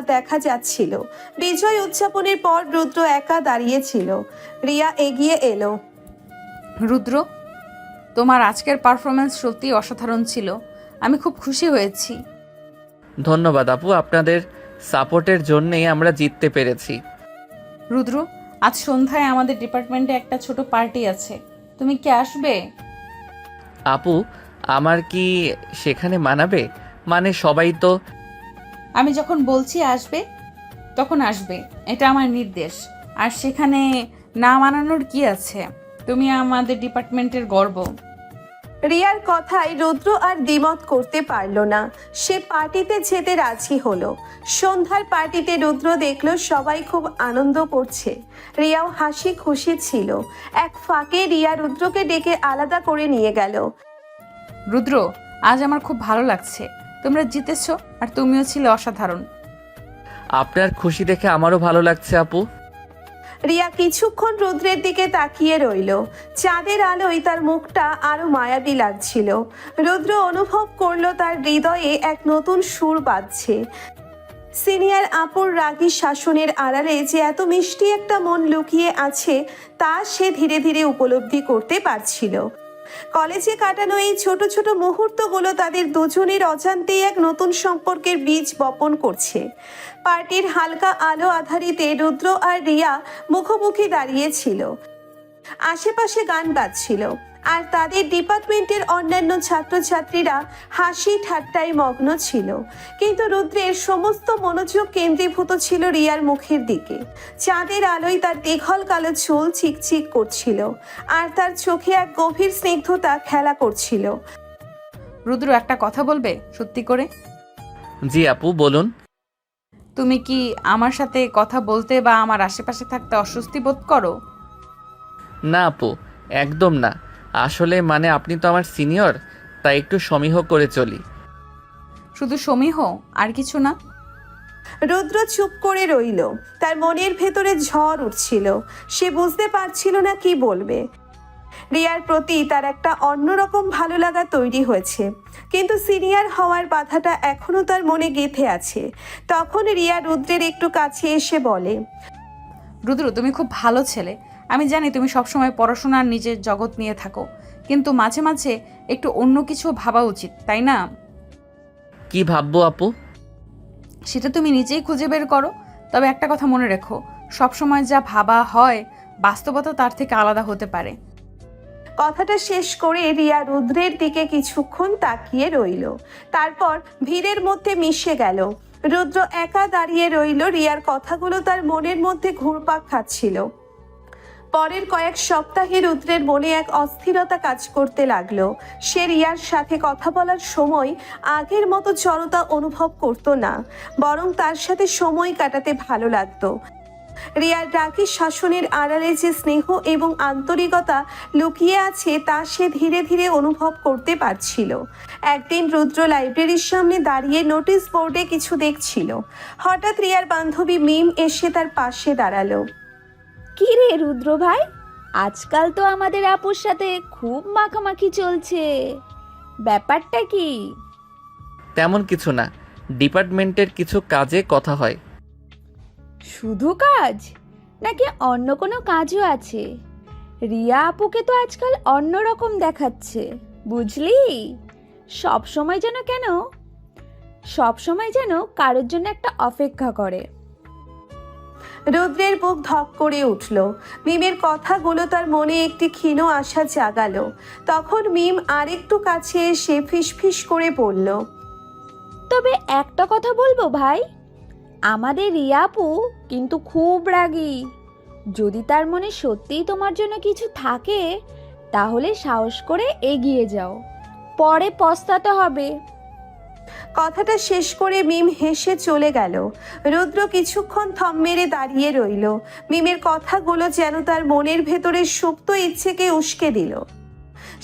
Speaker 1: দেখা যাচ্ছিল। বিজয় উদযাপনের পর রুদ্র একা দাঁড়িয়েছিল। রিয়া এগিয়ে এলো।
Speaker 3: রুদ্র, তোমার আজকের পারফরমেন্স সত্যি অসাধারণ ছিল। আমি খুব খুশি হয়েছি।
Speaker 4: ধন্যবাদ আপু, আপনাদের সাপোর্টের জন্যই আমরা জিততে পেরেছি।
Speaker 3: রুদ্র, আজ সন্ধ্যায় আমাদের ডিপার্টমেন্টে একটা ছোট পার্টি আছে, তুমি কি আসবে?
Speaker 4: আপু, আমার কি সেখানে মানাবে? মানে সবাই তো।
Speaker 3: আমি যখন বলছি আসবে, তখন আসবে, এটা আমার নির্দেশ। আর সেখানে না মানানোর কি আছে? তুমি আমাদের ডিপার্টমেন্টের গর্ব।
Speaker 1: রিয়ার কথায় রুদ্র আর দ্বিমত করতে পারল না। সে পার্টিতে যেতে রাজি হলো। সন্ধ্যার পার্টিতে রুদ্র দেখলো সবাই খুব আনন্দ করছে। রিয়াও হাসি খুশি ছিল। এক ফাঁকে রিয়া রুদ্রকে ডেকে আলাদা করে নিয়ে গেল।
Speaker 3: রুদ্র, আজ আমার খুব ভালো লাগছে। তোমরা জিতেছো আর তুমিও ছিলে অসাধারণ।
Speaker 4: আপনার খুশি দেখে আমারও ভালো লাগছে আপু।
Speaker 1: রিয়া কিছুক্ষণ রুদ্রের দিকে তাকিয়ে রইল। চাঁদের আলোয় তার মুখটা আরো মায়াবী লাগছিল। রুদ্র অনুভব করলো তার হৃদয়ে এক নতুন সুর বাজছে। সিনিয়র আপুর রাগী শাসনের আড়ালে যে এত মিষ্টি একটা মন লুকিয়ে আছে, তা সে ধীরে ধীরে উপলব্ধি করতে পারছিল। কলেজে কাটানো এই ছোট ছোট মুহূর্তগুলো তাদের দুজনের অজান্তেই এক নতুন সম্পর্কের বীজ বপন করছে। পার্টির হালকা আলো আধারিতে রুদ্র আর রিয়া মুখোমুখি দাঁড়িয়েছিল। আশেপাশে গান বাজছিল, আর তাদের ডিপার্টমেন্টের অন্যান্য ছাত্রছাত্রীরা হাসি ঠাট্টায় মগ্ন ছিল। কিন্তু রুদ্রের সমস্ত মনোযোগ কেন্দ্রীভূত ছিল রিয়ার মুখের দিকে। চাঁদের আলোয় তার দীঘল কালো চুল চিকচিক করছিল, আর তার চোখে এক গভীর স্নিগ্ধতা খেলা করছিল।
Speaker 3: রুদ্র, একটা কথা বলবে সত্যি করে?
Speaker 4: জি আপু, বলুন।
Speaker 3: তুমি কি আমার সাথে কথা বলতে বা আমার আশেপাশে থাকতে অস্বস্তি বোধ করো?
Speaker 4: না আপু, একদম না। আসলে মানে আপনি তো আমার সিনিয়র, তাই একটু সমীহ করে চলি।
Speaker 3: শুধু সমীহ, আর কিছু না?
Speaker 1: রুদ্র চুপ করে রইল। তার মনের ভেতরে ঝড় উঠছিল। সে বুঝতে পারছিল না কি বলবে। রিয়ার প্রতি তার একটা অন্যরকম ভালো লাগা তৈরি হয়েছে, কিন্তু সিনিয়র হওয়ার বাধাটা এখনো তার মনে গেঁথে আছে। তখন রিয়া রুদ্রের একটু কাছে এসে বলে,
Speaker 3: রুদ্র, তুমি খুব ভালো ছেলে। আমি জানি তুমি সবসময় পড়াশোনা আর নিজের জগৎ নিয়ে থাকো, কিন্তু মাঝে মাঝে একটু অন্য কিছু ভাবা উচিত, তাই না?
Speaker 4: কি ভাববো আপু?
Speaker 3: সেটা তুমি নিজেই খুঁজে বের করো। তবে একটা কথা মনে রেখো, সবসময় যা ভাবা হয় বাস্তবতা তার থেকে আলাদা হতে পারে।
Speaker 1: কথাটা শেষ করে রিয়া রুদ্রের দিকে কিছুক্ষণ তাকিয়ে রইল, তারপর ভিড়ের মধ্যে মিশে গেল। রুদ্র একা দাঁড়িয়ে রইল। রিয়ার কথাগুলো তার মনের মধ্যে ঘুরপাক খাচ্ছিল। পরের কয়েক সপ্তাহে রুদ্রের মনে এক অস্থিরতা কাজ করতে লাগলো। সে রিয়ার সাথে কথা বলার সময় আগের মতো জড়তা অনুভব করতো না, বরং তার সাথে সময় কাটাতে ভালো লাগতো। রিয়ার ডাকি শাসনের আড়ালে যে স্নেহ এবং আন্তরিকতা লুকিয়ে আছে তা সে ধীরে ধীরে অনুভব করতে পারছিল। একদিন রুদ্র লাইব্রেরির সামনে দাঁড়িয়ে নোটিশ বোর্ডে কিছু দেখছিল। হঠাৎ রিয়ার বান্ধবী মিম এসে তার পাশে দাঁড়ালো।
Speaker 2: কি রে রুদ্র ভাই, আজকাল তো আমাদের আপুর সাথে খুব মাখামাখি চলছে, ব্যাপারটা কি?
Speaker 4: তেমন কিছু না, ডিপার্টমেন্টের কিছু কাজে কথা হয়।
Speaker 2: শুধু কাজ নাকি অন্য কোনো কাজও আছে? রিয়া আপুকে তো আজকাল অন্যরকম দেখাচ্ছে, বুঝলি? সব সময় যেন কারোর জন্য একটা অপেক্ষা করে।
Speaker 1: রুদ্রের বুক ধক করে উঠল। মিমের কথাগুলো তার মনে একটি ক্ষীণ আশা জাগালো। তখন মিম আরেকটু কাছে এসে ফিসফিস করে বলল,
Speaker 2: তবে একটা কথা বলবো ভাই, আমাদের রিয়া আপু কিন্তু খুব রাগী। যদি তার মনে সত্যিই তোমার জন্য কিছু থাকে তাহলে সাহস করে এগিয়ে যাও, পরে পস্তাতে হবে।
Speaker 1: কথাটা শেষ করে মিম হেসে চলে গেল। রুদ্র কিছুক্ষণ থম মেরে দাঁড়িয়ে রইল। মিমের কথাগুলো যেন তার মনের ভেতরে সুপ্ত ইচ্ছেকে উস্কে দিল।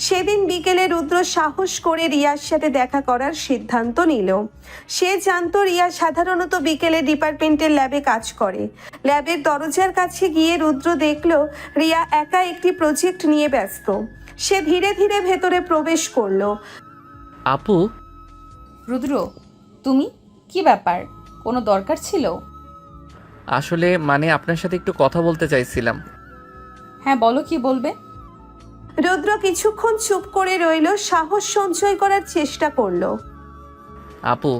Speaker 1: সেদিন বিকেলে রুদ্র সাহস করে রিয়ার সাথে দেখা করার সিদ্ধান্ত নিল। সে জানতো রিয়া সাধারণত বিকেলে ডিপার্টমেন্টের ল্যাবে কাজ করে। ল্যাবের দরজার কাছে গিয়ে রুদ্র দেখল রিয়া একা একটি প্রজেক্ট নিয়ে ব্যস্ত। সে ধীরে ধীরে ভেতরে প্রবেশ করলো।
Speaker 4: আপু,
Speaker 3: রুদ্র, তুমি? কি ব্যাপার, কোনো দরকার ছিল?
Speaker 4: আসলে আপনার সাথে একটু কথা বলতে চাইছিলাম।
Speaker 3: হ্যাঁ বলো, কি বলবে?
Speaker 1: রুদ্র কিছুক্ষণ চুপ করে রইল, সাহস সঞ্চয় করার চেষ্টা করলো।
Speaker 4: আপু,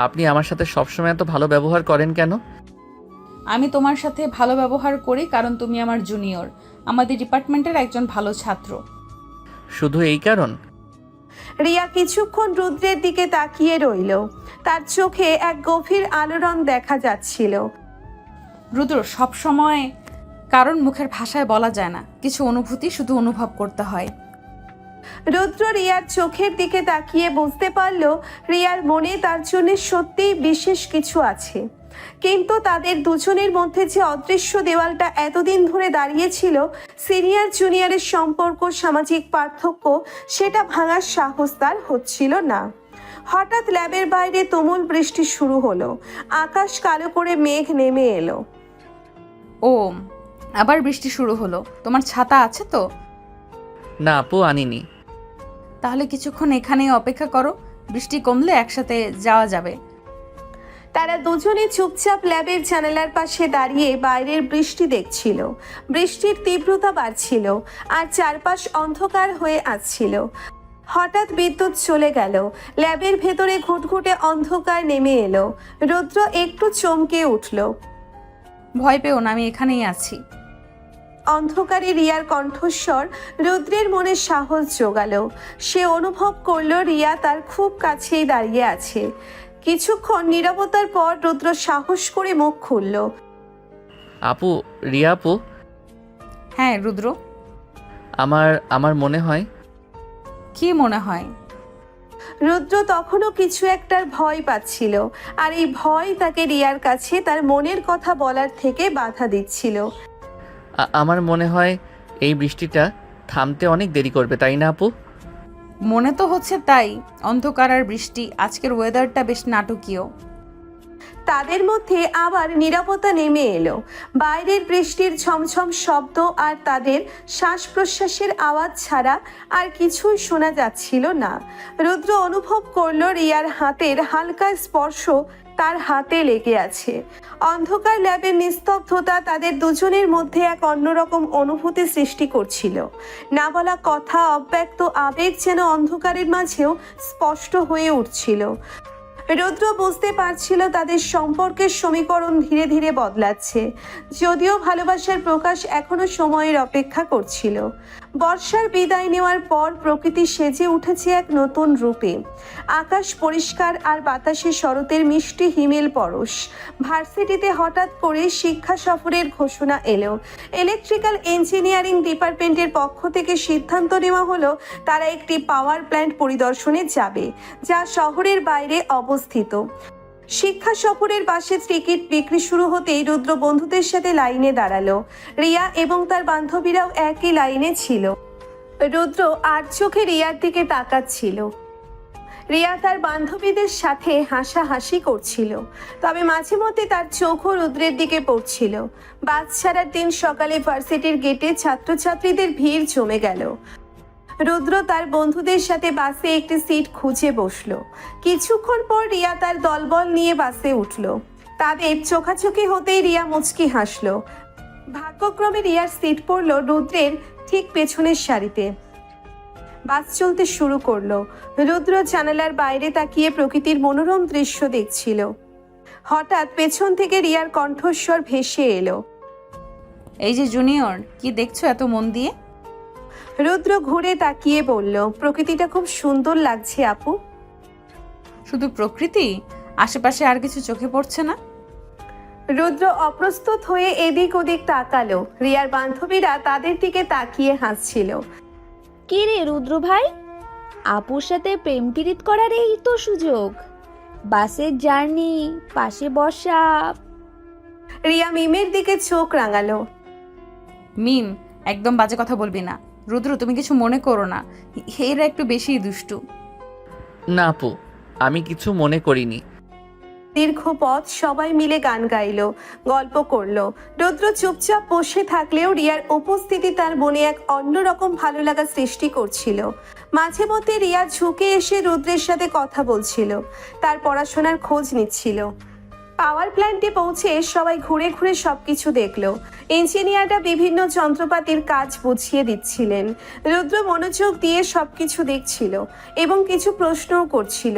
Speaker 4: আপনি আমার সাথে সবসময় এত ভালো ব্যবহার করেন কেন?
Speaker 3: আমি তোমার সাথে ভালো ব্যবহার করি কারণ তুমি আমার জুনিয়র, আমাদের ডিপার্টমেন্টের একজন ভালো ছাত্র।
Speaker 4: শুধু এই কারণ?
Speaker 1: রিয়া কিছুক্ষণ রুদ্রের দিকে তাকিয়ে রইল। তার চোখে এক গভীর আলোড়ন দেখা যাচ্ছিল।
Speaker 3: রুদ্র, সবসময় কারণ মুখের ভাষায় বলা যায় না, কিছু অনুভূতি শুধু অনুভব করতে হয়।
Speaker 1: রুদ্র রিয়ার চোখের দিকে তাকিয়ে বুঝতে পারল রিয়ার মনে তার জন্য সত্যিই বিশেষ কিছু আছে। কিন্তু তাদের দুজনের মধ্যে যে অদৃশ্য দেওয়ালটা এতদিন ধরে দাঁড়িয়েছিল, সিনিয়র জুনিয়রের সম্পর্ক, সামাজিক পার্থক্য, সেটা ভাঙার সাহস তার হচ্ছিল না। হঠাৎ ল্যাবের বাইরে তুমুল বৃষ্টি শুরু হলো। আকাশ কালো করে মেঘ নেমে এলো।
Speaker 3: ও, আবার বৃষ্টি শুরু হলো। তোমার ছাতা আছে তো?
Speaker 4: না আপু, আনিনি।
Speaker 3: তাহলে কিছুক্ষণ এখানেই অপেক্ষা করো, বৃষ্টি কমলে একসাথে যাওয়া যাবে।
Speaker 1: তারা দুজনে চুপচাপ ল্যাবের জানালার পাশে দাঁড়িয়ে বাইরের বৃষ্টি দেখছিল। বৃষ্টির তীব্রতা বাড়ছিল আর চারপাশ অন্ধকার হয়ে আসছিল। হঠাৎ বিদ্যুৎ চলে গেল। ল্যাবের ভেতরে ঘুটঘুটে অন্ধকার নেমে এলো। রুদ্র একটু চমকে উঠল।
Speaker 3: ভয় পেও না, আমি এখানেই আছি।
Speaker 1: অন্ধকারে রিয়ার কণ্ঠস্বর রুদ্রের মনে সাহস জোগালো। সে অনুভব করলো রিয়া তার খুব কাছেই দাঁড়িয়ে আছে। কিছুক্ষণ নীরবতার পর রুদ্র সাহস করে মুখ খুলল।
Speaker 4: আপু, রিয়া আপু।
Speaker 3: হ্যাঁ রুদ্র।
Speaker 4: আমার মনে হয়।
Speaker 3: কি মনে হয়?
Speaker 1: রুদ্র তখনও কিছু একটার ভয় পাচ্ছিল, আর এই ভয় তাকে রিয়ার কাছে তার মনের কথা বলার থেকে বাধা দিচ্ছিল।
Speaker 4: আমার মনে হয় এই বৃষ্টিটা থামতে অনেক দেরি করবে, তাই না আপু?
Speaker 3: মনে তো হচ্ছে তাই। অন্ধকার আর বৃষ্টি, আজকের ওয়েদারটা বেশ নাটকীয়।
Speaker 1: তাদের মধ্যে আবার নীরবতা নেমে এলো। বাইরের বৃষ্টির ঝমঝম শব্দ আর তাদের শ্বাস প্রশ্বাসের আওয়াজ ছাড়া আর কিছুই শোনা যাচ্ছিল না। রুদ্র অনুভব করলো রিয়ার হাতের হালকা স্পর্শ তার হাতে লেগে আছে। অন্ধকার ল্যাবের নিস্তব্ধতা তাদের দুজনের মধ্যে এক অন্যরকম অনুভূতি সৃষ্টি করছিল। না বলা কথা, অব্যক্ত আবেগ যেন অন্ধকারের মাঝেও স্পষ্ট হয়ে উঠছিল। রুদ্র বুঝতে পারছিল তাদের সম্পর্কের সমীকরণ ধীরে ধীরে বদলাচ্ছে, যদিও ভালোবাসার প্রকাশ এখনো সময়ের অপেক্ষা করছিল। বর্ষার বিদায় নেওয়ার পর প্রকৃতি সেজে উঠেছে এক নতুন রূপে। আকাশ পরিষ্কার আর বাতাসে শরতের মিষ্টি হিমেল পরশ। ভার্সিটিতে হঠাৎ করে শিক্ষা সফরের ঘোষণা এলো। ইলেকট্রিক্যাল ইঞ্জিনিয়ারিং ডিপার্টমেন্টের পক্ষ থেকে সিদ্ধান্ত নেওয়া হলো তারা একটি পাওয়ার প্ল্যান্ট পরিদর্শনে যাবে, যা শহরের বাইরে অবস্থিত। শিক্ষা সফরের বাসে টিকিট বিক্রি শুরু হতেই রুদ্র বন্ধুদের সাথে লাইনে দাঁড়ালো। রিয়া এবং তার বান্ধবীরাও একই লাইনে ছিল। রুদ্র আর চোখে রিয়ার দিকে তাকাচ্ছিল। রিয়া তার বান্ধবীদের সাথে হাসাহাসি করছিল, তবে মাঝে মধ্যে তার চোখও রুদ্রের দিকে পড়ছিল। বাস ছাড়ার দিন সকালে ভার্সিটির গেটে ছাত্রছাত্রীদের ভিড় জমে গেল। রুদ্র তার বন্ধুদের সাথে বাসে একটি সিট খুঁজে বসলো। কিছুক্ষণ পর রিয়া তার দলবল নিয়ে বাসে উঠল। তাদের চোখাচোখি হতেই রিয়া মুচকি হাসলো। ভাগ্যক্রমে রিয়ার সিট পড়ল রুদ্রের ঠিক পেছনের সারিতে। বাস চলতে শুরু করলো। রুদ্র জানালার বাইরে তাকিয়ে প্রকৃতির মনোরম দৃশ্য দেখছিল। হঠাৎ পেছন থেকে রিয়ার কণ্ঠস্বর ভেসে এলো,
Speaker 3: এই যে জুনিয়র, কি দেখছো এত মন দিয়ে?
Speaker 1: রুদ্র ঘুরে তাকিয়ে বলল, প্রকৃতিটা খুব সুন্দর লাগছে আপু।
Speaker 3: শুধু প্রকৃতি? আশেপাশে আর কিছু চোখে পড়ছে না?
Speaker 1: রুদ্র অপ্রস্তুত হয়ে এদিক ওদিক তাকালো। রিয়ার বান্ধবীরা তাদের দিকে তাকিয়ে হাসছিল।
Speaker 2: কি রে রুদ্র ভাই, আপুর সাথে প্রেম প্রীত করার এই তো সুযোগ। বাসের জার্নি, পাশে বসা।
Speaker 1: রিয়া মিমের দিকে চোখ রাঙালো।
Speaker 3: মিম, একদম বাজে কথা বলবি না। রুদ্র, তুমি কিছু মনে করো না, এরা একটু বেশি দুষ্টু।
Speaker 4: না আপু, আমি কিছু মনে করিনি।
Speaker 1: দীর্ঘ পথ সবাই মিলে গান গাইলো, গল্প করলো। রুদ্র চুপচাপ বসে থাকলেও রিয়ার উপস্থিতি তার মনে এক অন্যরকম ভালো লাগা সৃষ্টি করছিল। মাঝে মধ্যে রিয়া ঝুঁকে এসে রুদ্রের সাথে কথা বলছিল, তার পড়াশোনার খোঁজ নিচ্ছিল। পাওয়ার প্ল্যান্টে পৌঁছে সবাই ঘুরে ঘুরে সবকিছু দেখলো। ইঞ্জিনিয়াররা বিভিন্ন যন্ত্রপাতির কাজ বুঝিয়ে দিচ্ছিলেন। রুদ্র মনোযোগ দিয়ে সবকিছু দেখছিল এবং কিছু প্রশ্নও করছিল।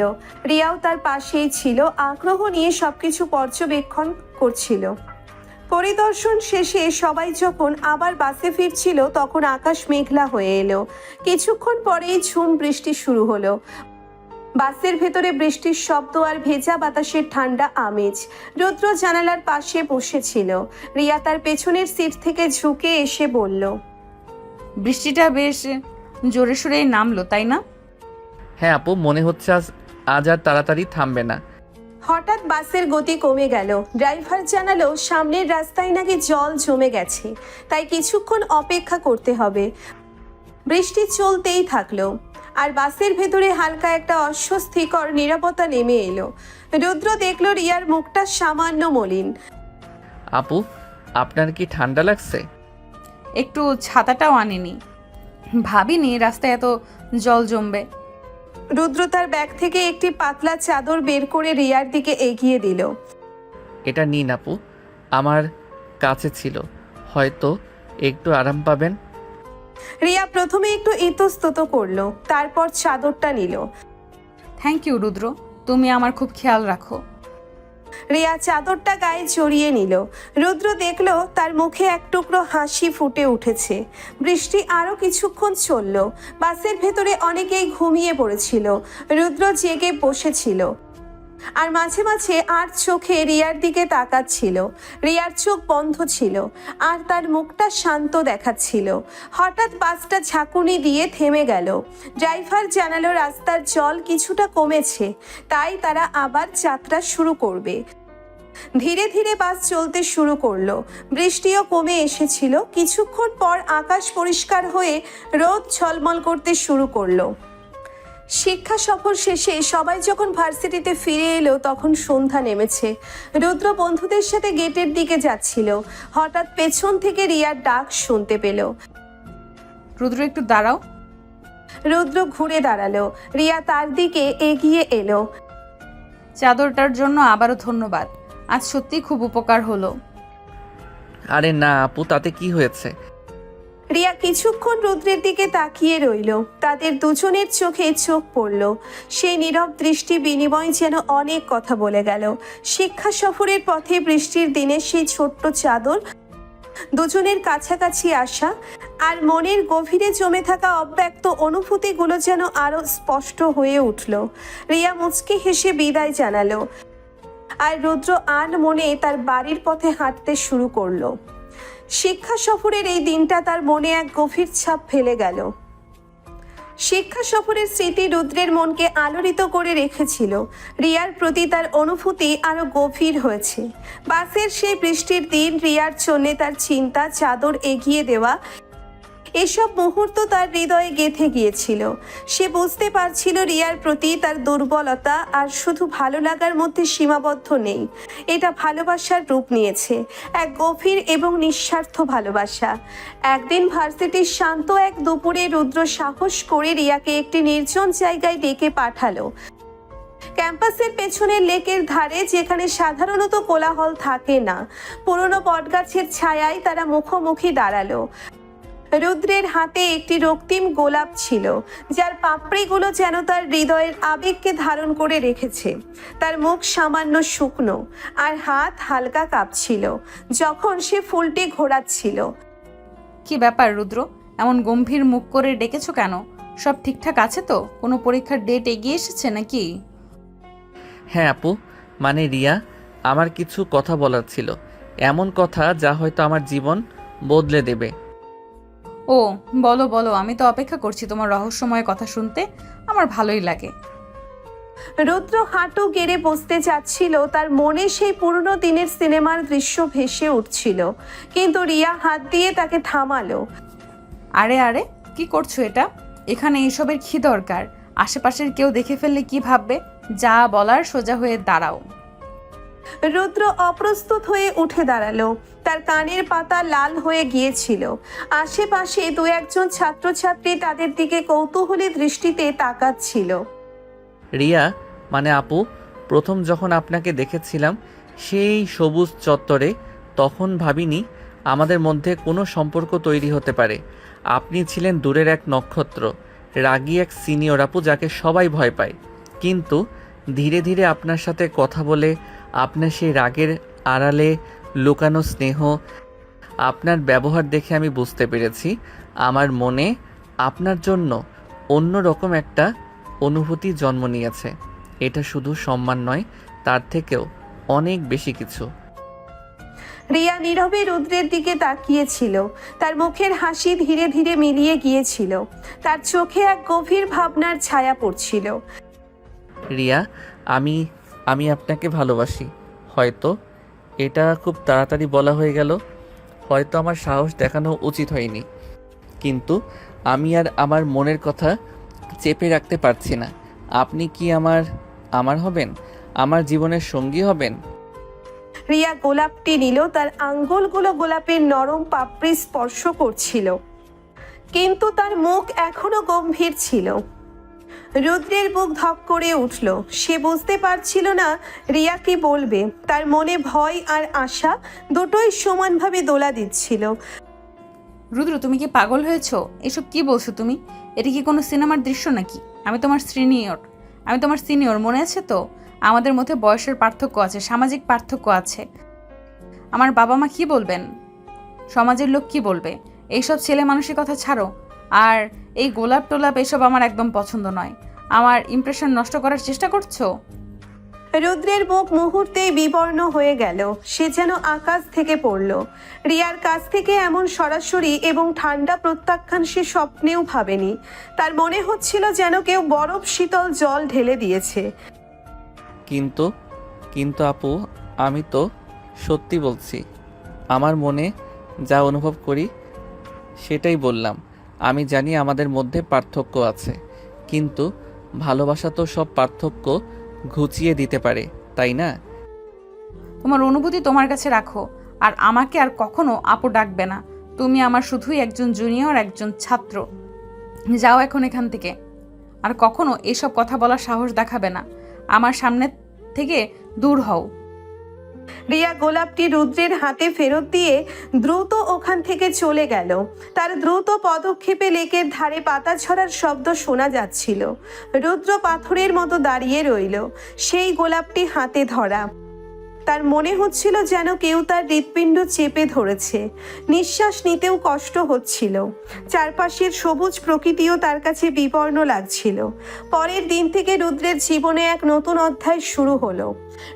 Speaker 1: রিয়াও তার পাশেই ছিল, আগ্রহ নিয়ে সবকিছু পর্যবেক্ষণ করছিল। পরিদর্শন শেষে সবাই যখন আবার বাসে ফিরছিল তখন আকাশ মেঘলা হয়ে এলো। কিছুক্ষণ পরেই ঝুম বৃষ্টি শুরু হলো। বাসের ভেতরে বৃষ্টির শব্দ আর ভেজা বাতাসের ঠান্ডা আমেজ। রুদ্র জানালার পাশে বসেছিল। রিয়া তার পেছনের সিট থেকে ঝুঁকে এসে বলল,
Speaker 3: বৃষ্টিটা বেশ জোরে সোরেই নামলো, তাই না?
Speaker 4: হ্যাঁ আপু, মনে হচ্ছে আজ আর তাড়াতাড়ি থামবে না।
Speaker 1: হঠাৎ বাসের গতি কমে গেল। ড্রাইভার জানালো সামনের রাস্তায় নাকি জল জমে গেছে, তাই কিছুক্ষণ অপেক্ষা করতে হবে। বৃষ্টি চলতেই থাকলো আর বাসের ভেতরে হালকা একটা অস্বস্তিকর নীরবতা নেমে এলো। রুদ্র দেখলো রিয়ার মুখটা সামান্য মলিন।
Speaker 4: আপু, আপনার কি ঠান্ডা লাগছে?
Speaker 3: একটু ছাতাটাও আনিনি, ভাবিনি রাস্তায় এত জল জমবে।
Speaker 1: রুদ্র তার ব্যাগ থেকে একটি পাতলা চাদর বের করে রিয়ার দিকে এগিয়ে দিল।
Speaker 4: এটা নিন আপু, আমার কাছে ছিল, হয়তো একটু আরাম পাবেন।
Speaker 1: রিয়া প্রথমে একটু ইতস্তত করলো, তারপর চাদরটা নিল।
Speaker 3: থ্যাংক ইউ রুদ্র, তুমি আমার খুব খেয়াল রাখো।
Speaker 1: রিয়া চাদরটা গায়ে জড়িয়ে নিল। রুদ্র দেখলো তার মুখে এক টুকরো হাসি ফুটে উঠেছে। বৃষ্টি আরো কিছুক্ষণ চলল। বাসের ভেতরে অনেকেই ঘুমিয়ে পড়েছিল। রুদ্র জেগে বসেছিল আর মাঝে মাঝে আর চোখে রিয়ার দিকে তাকাচ্ছিল। রিয়ার চোখ বন্ধ ছিল আর তার মুখটা শান্ত দেখাচ্ছিল। হঠাৎ বাসটা ঝাঁকুনি দিয়ে থেমে গেল। ড্রাইভার জানালো রাস্তার জল কিছুটা কমেছে, তাই তারা আবার যাত্রা শুরু করবে। ধীরে ধীরে বাস চলতে শুরু করলো। বৃষ্টিও কমে এসেছিল। কিছুক্ষণ পর আকাশ পরিষ্কার হয়ে রোদ ঝলমল করতে শুরু করলো। শিক্ষা সফর শেষে সবাই যখন ভার্সিটিতে ফিরে এলো তখন সন্ধ্যা নেমেছে। রুদ্র বন্ধুদের সাথে গেটের দিকে যাচ্ছিল, হঠাৎ পেছন থেকে রিয়ার ডাক শুনতে পেল।
Speaker 3: রুদ্র একটু দাঁড়াও।
Speaker 1: রুদ্র ঘুরে দাঁড়ালো, রিয়া তার দিকে এগিয়ে এলো।
Speaker 3: চাদরটার জন্য আবারও ধন্যবাদ, আজ সত্যি খুব উপকার হলো।
Speaker 4: আরে না আপু, তাতে কি হয়েছে?
Speaker 1: রিয়া কিছুক্ষণ রুদ্রের দিকে তাকিয়ে রইল। তাদের দুজনের চোখে চোখ পড়ল। সেই নীরব দৃষ্টি বিনিময় যেন অনেক কথা বলে গেল। শিক্ষা সফরের পথে বৃষ্টির দিনে সেই ছোট্ট চাদর, দুজনের কাছাকাছি আসা আর মনের গভীরে জমে থাকা অব্যক্ত অনুভূতিগুলো যেন আরো স্পষ্ট হয়ে উঠল। রিয়া মুচকি হেসে বিদায় জানালো আর রুদ্র আন মনে তার বাড়ির পথে হাঁটতে শুরু করলো। শিক্ষা সফরের এই দিনটা তার মনে এক গভীর ছাপ ফেলে গেল। শিক্ষা সফরের স্মৃতি রুদ্রের মনকে আলোড়িত করে রেখেছিল। রিয়ার প্রতি তার অনুভূতি আরো গভীর হয়েছে। বাসের সেই বৃষ্টির দিন, রিয়ার জন্যে তার চিন্তা, চাদর এগিয়ে দেওয়া, এসব মুহূর্ত তার হৃদয়ে গেঁথে গিয়েছিল। সে বুঝতে পারছিল রিয়ার প্রতি তার দুর্বলতা আর শুধু ভালো লাগার মধ্যে সীমাবদ্ধ নেই, এটা ভালোবাসার রূপ নিয়েছে, এক গভীর এবং নিঃস্বার্থ ভালোবাসা। একদিন ভার্সিটির শান্ত এক দুপুরে রুদ্র সাহস করে রিয়াকে একটি নির্জন জায়গায় ডেকে পাঠালো। ক্যাম্পাসের পেছনের লেকের ধারে, যেখানে সাধারণত কোলাহল থাকে না। পুরনো বটগাছের ছায়ায় তারা মুখোমুখি দাঁড়ালো। রুদ্রের হাতে একটি রক্তিম গোলাপ ছিল, যার পাপড়িগুলো যেন তার হৃদয়ের আবেগকে ধারণ করে রেখেছে। তার মুখ সামান্য শুকনো আর হাত হালকা কাঁপছিল যখন সে ফুলটি ঘোরাচ্ছিল।
Speaker 3: কি ব্যাপার রুদ্র, এমন গম্ভীর মুখ করে ডেকেছো কেন? সব ঠিকঠাক আছে তো? কোনো পরীক্ষার ডেট এগিয়ে এসেছে নাকি?
Speaker 4: হ্যাঁ আপু, মানে রিয়া, আমার কিছু কথা বলার ছিল, এমন কথা যা হয়তো আমার জীবন বদলে দেবে।
Speaker 3: ও বলো বলো, আমি তো অপেক্ষা করছি তোমার রহস্যময় কথা শুনতে, আমার ভালোই লাগে।
Speaker 1: রুদ্র হাঁটু গেড়ে বসতে যাচ্ছিল, তার মনে সেই পুরনো দিনের সিনেমার দৃশ্য ভেসে উঠছিল, কিন্তু রিয়া হাত দিয়ে তাকে থামালো।
Speaker 3: আরে আরে, কি করছো এটা? এখানে এসবের কি দরকার? আশেপাশের কেউ দেখে ফেললে কি ভাববে? যা বলার সোজা হয়ে দাঁড়াও।
Speaker 1: রুদ্র অপ্রস্তুত হয়ে উঠে দাঁড়ালো, তার কানের পাতা লাল হয়ে গিয়েছিল। আশেপাশে দু একজন ছাত্রছাত্রী তাদের দিকে কৌতূহলী দৃষ্টিতে তাকাচ্ছিল।
Speaker 4: রিয়া, মানে আপু, প্রথম যখন আপনাকে দেখেছিলাম সেই সবুজ চত্বরে, তখন ভাবিনি আমাদের মধ্যে কোনো সম্পর্ক তৈরি হতে পারে। আপনি ছিলেন দূরের এক নক্ষত্র, রাগী এক সিনিয়র আপু যাকে সবাই ভয় পায়। কিন্তু ধীরে ধীরে আপনার সাথে কথা বলে, আপনার সেই রাগের আড়ালে লুকানো স্নেহ, আপনার ব্যবহার দেখে আমি বুঝতে পেরেছি আমার মনে আপনার জন্য অন্যরকম একটা অনুভূতি জন্ম নিয়েছে। এটা শুধু সম্মান নয়, তার থেকেও অনেক বেশি কিছু।
Speaker 1: রিয়া নীরবে রুদ্রের দিকে তাকিয়েছিল, তার মুখের হাসি ধীরে ধীরে মিলিয়ে গিয়েছিল, তার চোখে এক গভীর ভাবনার ছায়া পড়ছিল।
Speaker 4: রিয়া, আমি আপনাকে ভালোবাসি। হয়তো এটা খুব তাড়াতাড়ি বলা হয়ে গেল, হয়তো আমার সাহস দেখানো উচিত হয়নি, কিন্তু আমি আর আমার মনের কথা চেপে রাখতে পারছি না। আপনি কি আমার হবেন? আমার জীবনের সঙ্গী হবেন?
Speaker 1: রিয়া গোলাপটি নিল, তার আঙ্গুলগুলো গোলাপের নরম পাপড়ি স্পর্শ করছিল, কিন্তু তার মুখ এখনো গম্ভীর ছিল। রুদ্রের বুক ধক করে উঠল, সে বুঝতে পারছিল না রিয়া কি বলবে। তার মনে ভয় আর আশা দুটোই সমানভাবে দোলা দিচ্ছিল।
Speaker 3: রুদ্র, তুমি কি পাগল হয়েছো? এসব কি বলছো তুমি? এটা কি কোনো সিনেমার দৃশ্য নাকি? আমি তোমার সিনিয়র, মনে আছে তো? আমাদের মধ্যে বয়সের পার্থক্য আছে, সামাজিক পার্থক্য আছে। আমার বাবা মা কি বলবেন? সমাজের লোক কি বলবে? এইসব ছেলে মানুষের কথা ছাড়ো। আর এই গোলাপ টোলাপ এসব আমার একদম পছন্দ নয়। আমার ইমপ্রেশন নষ্ট করার চেষ্টা করছো?
Speaker 1: রুদ্রের মুখ মুহূর্তেই বিবর্ণ হয়ে গেল, সে যেন আকাশ থেকে পড়ল। রিয়ার কাছ থেকে এমন সরাসরি এবং ঠান্ডা প্রত্যাখ্যান সে স্বপ্নেও ভাবেনি। তার মনে হচ্ছিল যেন কেউ বরফ শীতল জল ঢেলে দিয়েছে।
Speaker 4: কিন্তু আপু, আমি তো সত্যি বলছি, আমার মনে যা অনুভব করি সেটাই বললাম। আমি জানি আমাদের মধ্যে পার্থক্য আছে, কিন্তু ভালোবাসা তো সব পার্থক্য ঘুচিয়ে দিতে পারে, তাই না?
Speaker 3: তোমার অনুভূতি তোমার কাছে রাখো, আর আমাকে আর কখনো আপু ডাকবে না। তুমি আমার শুধুই একজন জুনিয়র, একজন ছাত্র। যাও এখন এখান থেকে, আর কখনো এসব কথা বলার সাহস দেখাবে না। আমার সামনে থেকে দূর হও।
Speaker 1: রিয়া গোলাপটি রুদ্রের হাতে ফেরত দিয়ে দ্রুত ওখান থেকে চলে গেল। তার দ্রুত পদক্ষেপে লেকের ধারে পাতা ঝরার শব্দ শোনা যাচ্ছিল। রুদ্র পাথরের মতো দাঁড়িয়ে রইল, সেই গোলাপটি হাতে ধরা। তার মনে হচ্ছিল যেন কেউ তার হৃৎপিণ্ড চেপে ধরেছে। নিঃশ্বাস নিতেও কষ্ট হচ্ছিল। চারপাশের সবুজ প্রকৃতিও তার কাছে বিবর্ণ লাগছিল। পরের দিন থেকে রুদ্রের জীবনে এক নতুন অধ্যায় শুরু হলো।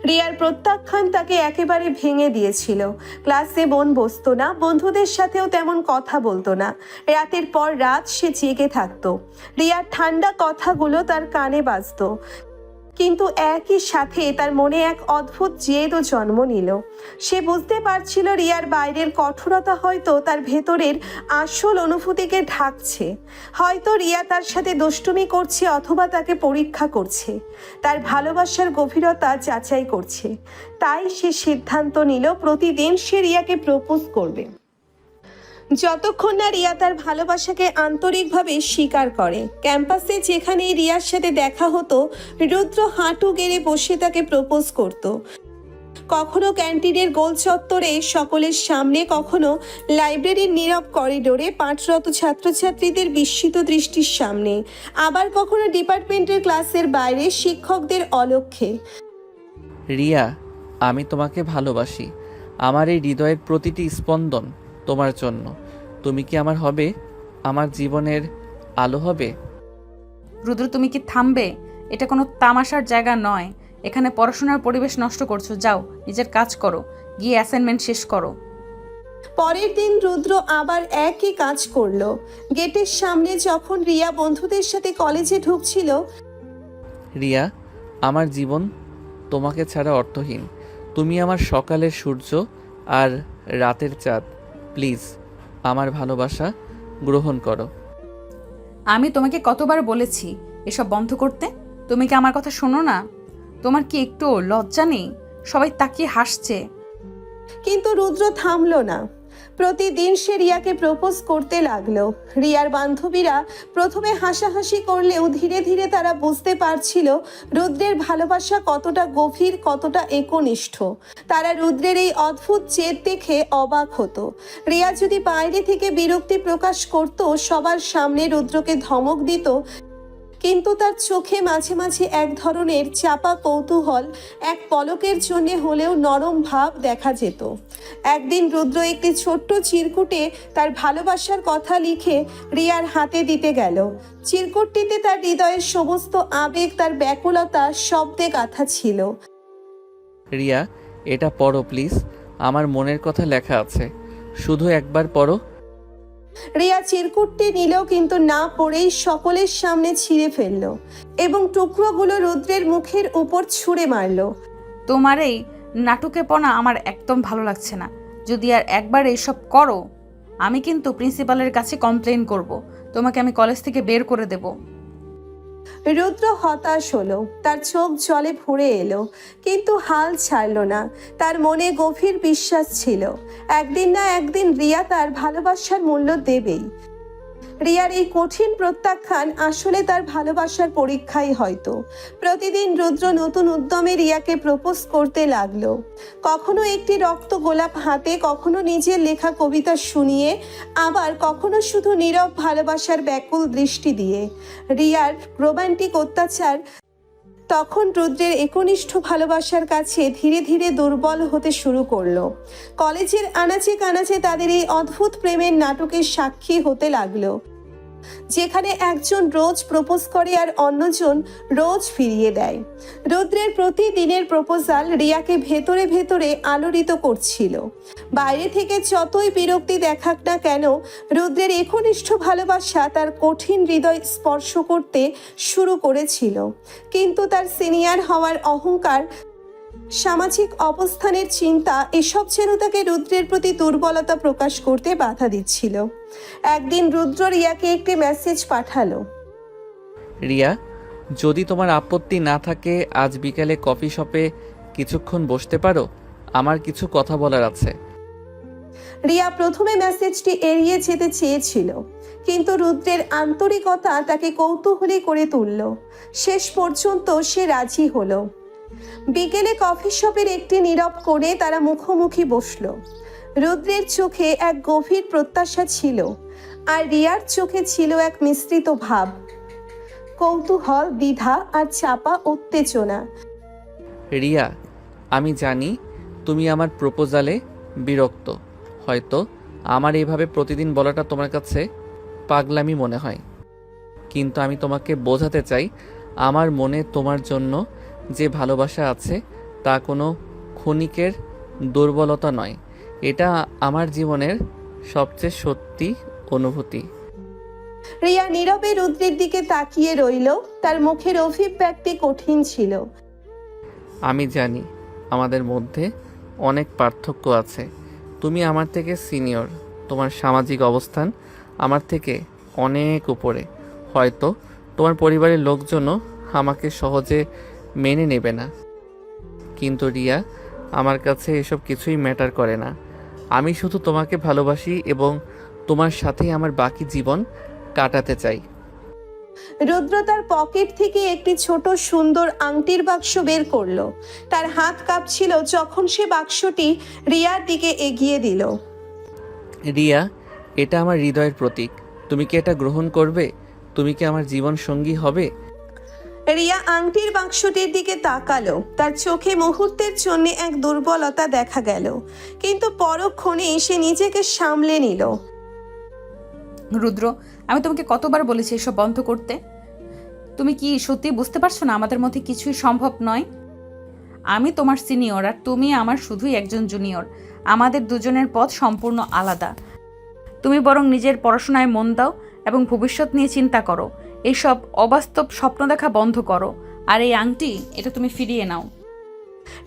Speaker 1: রিয়ার প্রত্যাখ্যান তাকে একেবারে ভেঙে দিয়েছিল। ক্লাসে মন বসতো না, বন্ধুদের সাথেও তেমন কথা বলতো না। রাতের পর রাত সে জেগে থাকতো। রিয়ার ঠান্ডা কথাগুলো তার কানে বাজতো, কিন্তু একই সাথে তার মনে এক অদ্ভুত জেদও জন্ম নিল। সে বুঝতে পারছিল রিয়ার বাইরের কঠোরতা হয়তো তার ভেতরের আসল অনুভূতিকে ঢাকছে। হয়তো রিয়া তার সাথে দুষ্টুমি করছে, অথবা তাকে পরীক্ষা করছে, তার ভালোবাসার গভীরতা যাচাই করছে। তাই সে সিদ্ধান্ত নিল প্রতিদিন সে রিয়াকে প্রপোজ করবে, যতক্ষণ না রিয়া তার ভালোবাসাকে আন্তরিকভাবে স্বীকার করে। ক্যাম্পাসে যেখানে রিয়ার সাথে দেখা হতো, রুদ্র হাঁটু গেড়ে বসে তাকে প্রপোজ করত। কখনো ক্যান্টিনের গোল চত্বরে সকলের সামনে, কখনো লাইব্রেরির নীরব করিডোরে পাঠরত ছাত্রছাত্রীদের বিস্মিত দৃষ্টির সামনে, আবার কখনো ডিপার্টমেন্টের ক্লাসের বাইরে শিক্ষকদের অলক্ষ্যে।
Speaker 4: রিয়া, আমি তোমাকে ভালোবাসি। আমার এই হৃদয়ের প্রতিটি স্পন্দন তোমার জন্য। তুমি কি আমার হবে? আমার জীবনের আলো হবে?
Speaker 3: রুদ্র, তুমি কি থামবে? এটা কোনো তামাশার জায়গা নয়। এখানে পড়াশোনার পরিবেশ নষ্ট করছো। যাও, নিজের কাজ করো, গিয়ে অ্যাসাইনমেন্ট শেষ করো।
Speaker 1: পরের দিন রুদ্র আবার একই কাজ করলো। গেটের সামনে যখন রিয়া বন্ধুদের সাথে কলেজে ঢুকছিল,
Speaker 4: রিয়া, আমার জীবন তোমাকে ছাড়া অর্থহীন। তুমি আমার সকালের সূর্য আর রাতের চাঁদ। প্লিজ আমার ভালোবাসা গ্রহণ করো।
Speaker 3: আমি তোমাকে কতবার বলেছি এসব বন্ধ করতে? তুমি কি আমার কথা শোনো না? তোমার কি একটু লজ্জা নেই? সবাই তাকিয়ে হাসছে।
Speaker 1: কিন্তু রুদ্র থামলো না। প্রতিদিন সে রিয়াকে প্রপোজ করতে লাগলো। রিয়ার বান্ধবীরা প্রথমে হাসাহাসি করলেও ধীরে ধীরে তারা বুঝতে পারছিল রুদ্রের ভালোবাসা কতটা গভীর, কতটা একনিষ্ঠ। তারা রুদ্রের এই অদ্ভুত জেদ দেখে অবাক হতো। রিয়া যদি বাইরে থেকে বিরক্তি প্রকাশ করত, সবার সামনে রুদ্রকে ধমক দিত, কিন্তু তার চোখে মাঝে মাঝে এক ধরনের চাপা কৌতূহল, এক পলকের জন্য হলেও নরম ভাব দেখা যেত। একদিন রুদ্র একটি ছোট্ট চিরকুটে তার ভালোবাসার কথা লিখে রিয়ার হাতে দিতে গেল। চিরকুটটিতে তার হৃদয়ের সমস্ত আবেগ, তার ব্যাকুলতা শব্দে গাঁথা ছিল।
Speaker 4: রিয়া, এটা পড়ো প্লিজ। আমার মনের কথা লেখা আছে, শুধু একবার পড়ো।
Speaker 1: রিয়া চিরকুটটি নিল, কিন্তু না পড়েই সকলের সামনে ছিঁড়ে ফেলল এবং টুকরোগুলো রুদ্রের মুখের উপর ছুঁড়ে মারল।
Speaker 3: তোমার এই নাটুকেপনা আমার একদম ভালো লাগছে না। যদি আর একবার এইসব করো, আমি কিন্তু প্রিন্সিপালের কাছে কমপ্লেন করব। তোমাকে আমি কলেজ থেকে বের করে দেব।
Speaker 1: রুদ্র হতাশ হলো, তার চোখ জলে ভরে এলো, কিন্তু হাল ছাড়লো না। তার মনে গভীর বিশ্বাস ছিল, একদিন না একদিন রিয়া তার ভালোবাসার মূল্য দেবেই। রিয়ার এই কঠিন প্রত্যাখ্যান আসলে তার ভালোবাসার পরীক্ষাই হয়তো। প্রতিদিন রুদ্র নতুন উদ্যমে রিয়াকে প্রপোজ করতে লাগলো। কখনো একটি রক্ত গোলাপ হাতে, কখনো নিজের লেখা কবিতা শুনিয়ে, আবার কখনো শুধু নীরব ভালোবাসার ব্যাকুল দৃষ্টি দিয়ে। রিয়ার রোমান্টিক অত্যাচার তখন রুদ্রের একনিষ্ঠ ভালোবাসার কাছে ধীরে ধীরে দুর্বল হতে শুরু করলো। কলেজের আনাচে কানাচে তাদের এই অদ্ভুত প্রেমের নাটকের সাক্ষী হতে লাগলো, যেখানে একজন রোজ প্রপোজ করে আর অন্যজন রোজ ফিরিয়ে দেয়। রুদ্রের প্রতিদিনের প্রপোজাল রিয়াকে ভেতরে ভেতরে আলোড়িত করছিল। বাইরে থেকে যতই বিরক্তি দেখাক না কেন, রুদ্রের একনিষ্ঠ ভালোবাসা তার কঠিন হৃদয় স্পর্শ করতে শুরু করেছিল। কিন্তু তার সিনিয়র হওয়ার অহংকার, সামাজিক অবস্থানের চিন্তা, এসব যেন তাকে রুদ্রের প্রতি দুর্বলতা প্রকাশ করতে বাধা দিচ্ছিল। একদিন রুদ্র রিয়াকে একটি মেসেজ পাঠালো।
Speaker 4: রিয়া, যদি তোমার আপত্তি না থাকে আজ বিকালে কফি শপে কিছুক্ষণ বসতে পারো, আমার কিছু কথা বলার আছে।
Speaker 1: রিয়া প্রথমে মেসেজটি এড়িয়ে যেতে চেয়েছিল, কিন্তু রুদ্রের আন্তরিকতা তাকে কৌতূহলী করে তুলল। শেষ পর্যন্ত সে রাজি হলো। বিকেলে কফি শপের একটি নীরব কোণে তারা মুখোমুখি বসল। রুদ্রের চোখে এক গভীর প্রত্যাশা ছিল, আর রিয়ার চোখে ছিল এক মিশ্রিত ভাব, কৌতূহল, দ্বিধা আর চাপা উত্তেজনা।
Speaker 4: রিয়া, আমি জানি তুমি আমার প্রপোজালে বিরক্ত। হয়তো আমার এইভাবে প্রতিদিন বলাটা তোমার কাছে পাগলামি মনে হয়, কিন্তু আমি তোমাকে বোঝাতে চাই আমার মনে তোমার জন্য যে ভালোবাসা আছে তা কোনো ক্ষণিকের দুর্বলতা নয়। এটা আমার জীবনের সবচেয়ে সত্যি অনুভূতি।
Speaker 1: রিয়া নীরবে রুদ্রের দিকে তাকিয়ে রইল, তার মুখের অভিব্যক্তি কঠিন ছিল।
Speaker 4: আমি জানি আমাদের মধ্যে অনেক পার্থক্য আছে। তুমি আমার থেকে সিনিয়র, তোমার সামাজিক অবস্থান আমার থেকে অনেক উপরে। হয়তো তোমার পরিবারের লোকজনও আমাকে সহজে মেনে নেবে না, কিন্তু রিয়া, আমার কাছে এসব কিছুই ম্যাটার করে না। আমি শুধু তোমাকে ভালোবাসি এবং তোমার সাথেই আমার বাকি জীবন কাটাতে চাই।
Speaker 1: রুদ্র তার পকেট থেকে একটি ছোট সুন্দর আংটির বাক্স বের করলো। তার হাত কাঁপছিল যখন সে বাক্সটি রিয়ার দিকে এগিয়ে দিল।
Speaker 4: রিয়া, এটা আমার হৃদয়ের প্রতীক। তুমি কি এটা গ্রহণ করবে? তুমি কি আমার জীবন সঙ্গী হবে?
Speaker 1: রিয়া আংটির বাক্সটির দিকে তাকালো। তার চোখে মুহূর্তের জন্য এক দুর্বলতা দেখা গেল, কিন্তু পরক্ষণে সে নিজেকে সামলে নিল।
Speaker 3: রুদ্র, আমি তোমাকে কতবার বলেছি এসব বন্ধ করতে? তুমি কি সত্যি বুঝতে পারছো না আমাদের মধ্যে কিছুই সম্ভব নয়? আমি তোমার সিনিয়র আর তুমি আমার শুধুই একজন জুনিয়র। আমাদের দুজনের পথ সম্পূর্ণ আলাদা। তুমি বরং নিজের পড়াশোনায় মন দাও এবং ভবিষ্যৎ নিয়ে চিন্তা করো। এইসব অবাস্তব স্বপ্ন দেখা বন্ধ করো। আর এই আংটি, এটা তুমি ফিরিয়ে নাও।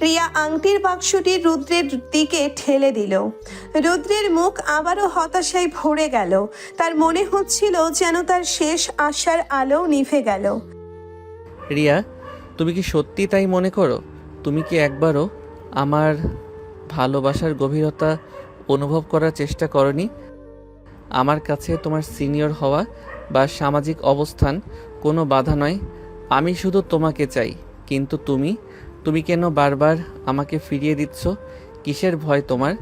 Speaker 1: রিয়া আংটির বাক্সটি রুদ্রের দিকে ঠেলে দিল। রুদ্রের মুখ আবারও হতাশায় ভরে গেল। তার মনে হচ্ছিল যেন তার শেষ আশার আলো নিভে গেল।
Speaker 4: রিয়া, তুমি কি সত্যি তাই মনে করো? তুমি কি একবারও আমার ভালোবাসার গভীরতা অনুভব করার চেষ্টা করনি? আমার কাছে তোমার সিনিয়র হওয়া বা সামাজিক অবস্থান কোনো বাধা নয়। আমি শুধু তোমাকে চাই, কিন্তু তুমি কেন বারবার আমাকে ফিরিয়ে দিচ্ছ? কিসের ভয় তোমার?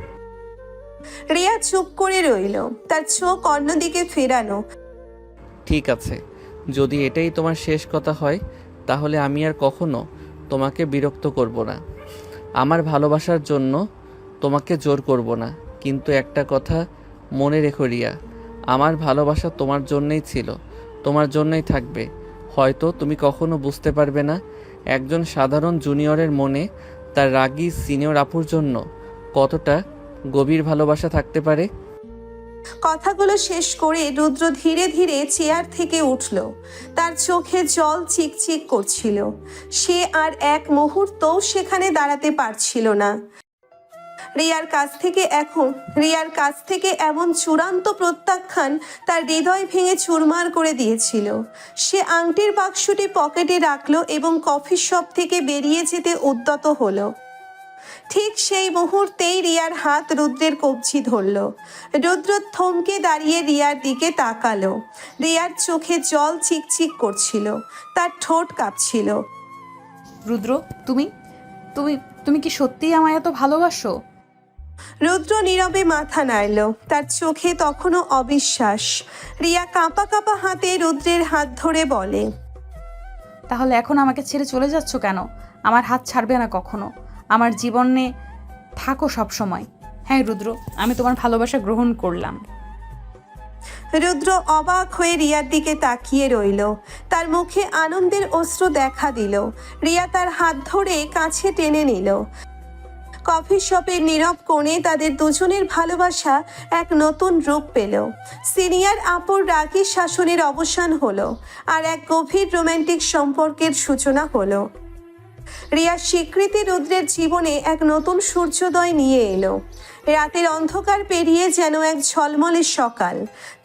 Speaker 1: রিয়া চুপ করে রইল, তার চোখ অন্যদিকে ফেরানো।
Speaker 4: ঠিক আছে, যদি এটাই তোমার শেষ কথা হয় তাহলে আমি আর কখনো তোমাকে বিরক্ত করব না। আমার ভালোবাসার জন্য তোমাকে জোর করব না, কিন্তু একটা কথা মনে রেখো রিয়া, আমার ভালোবাসা তোমার জন্যই ছিল, তোমার জন্যই থাকবে। হয়তো তুমি কখনো বুঝতে পারবে না একজন সাধারণ জুনিয়রের মনে তার রাগী সিনিয়র আপুর জন্য কতটা গভীর ভালোবাসা থাকতে পারে।
Speaker 1: কথাগুলো শেষ করে রুদ্র ধীরে ধীরে চেয়ার থেকে উঠল। তার চোখে জল চিকচিক করছিল। সে আর এক মুহূর্তও সেখানে দাঁড়াতে পারছিল না। রিয়ার কাছ থেকে এমন চূড়ান্ত প্রত্যাখ্যান তার হৃদয় ভেঙে চুরমার করে দিয়েছিল। সে আংটির বাক্সটি পকেটে রাখলো এবং কফি শপ থেকে বেরিয়ে যেতে উদ্যত হলো। ঠিক সেই মুহূর্তেই রিয়ার হাত রুদ্রের কবজি ধরল। রুদ্র থমকে দাঁড়িয়ে রিয়ার দিকে তাকালো। রিয়ার চোখে জল চিকচিক করছিল, তার ঠোঁট কাঁপছিল।
Speaker 3: রুদ্র, তুমি তুমি তুমি কি সত্যিই আমায় এত ভালোবাসো?
Speaker 1: রুদ্র নীরবে মাথা নাড়ল, তার চোখে তখনও অবিশ্বাস। রিয়া কাঁপা কাঁপা হাতে রুদ্রের হাত ধরে বলে,
Speaker 3: তাহলে এখন আমাকে ছেড়ে চলে যাচ্ছ কেন? আমার হাত ছাড়বে না কখনো। আমার জীবনে থাকো সব সময়। হ্যাঁ রুদ্র, আমি তোমার ভালোবাসা গ্রহণ করলাম।
Speaker 1: রুদ্র অবাক হয়ে রিয়ার দিকে তাকিয়ে রইল। তার মুখে আনন্দের অশ্রু দেখা দিল। রিয়া তার হাত ধরে কাছে টেনে নিল। কফি শপের নীরব কোণে তাদের দুজনের ভালোবাসা এক নতুন রূপ পেল। সিনিয়র আপুর রাগী শাসনের অবসান হলো, আর এক গভীর রোমান্টিক সম্পর্কের সূচনা হলো। রিয়ার স্বীকৃতি রুদ্রের জীবনে এক নতুন সূর্যোদয় নিয়ে এলো। রাতের অন্ধকার পেরিয়ে যেন এক ঝলমলে সকাল।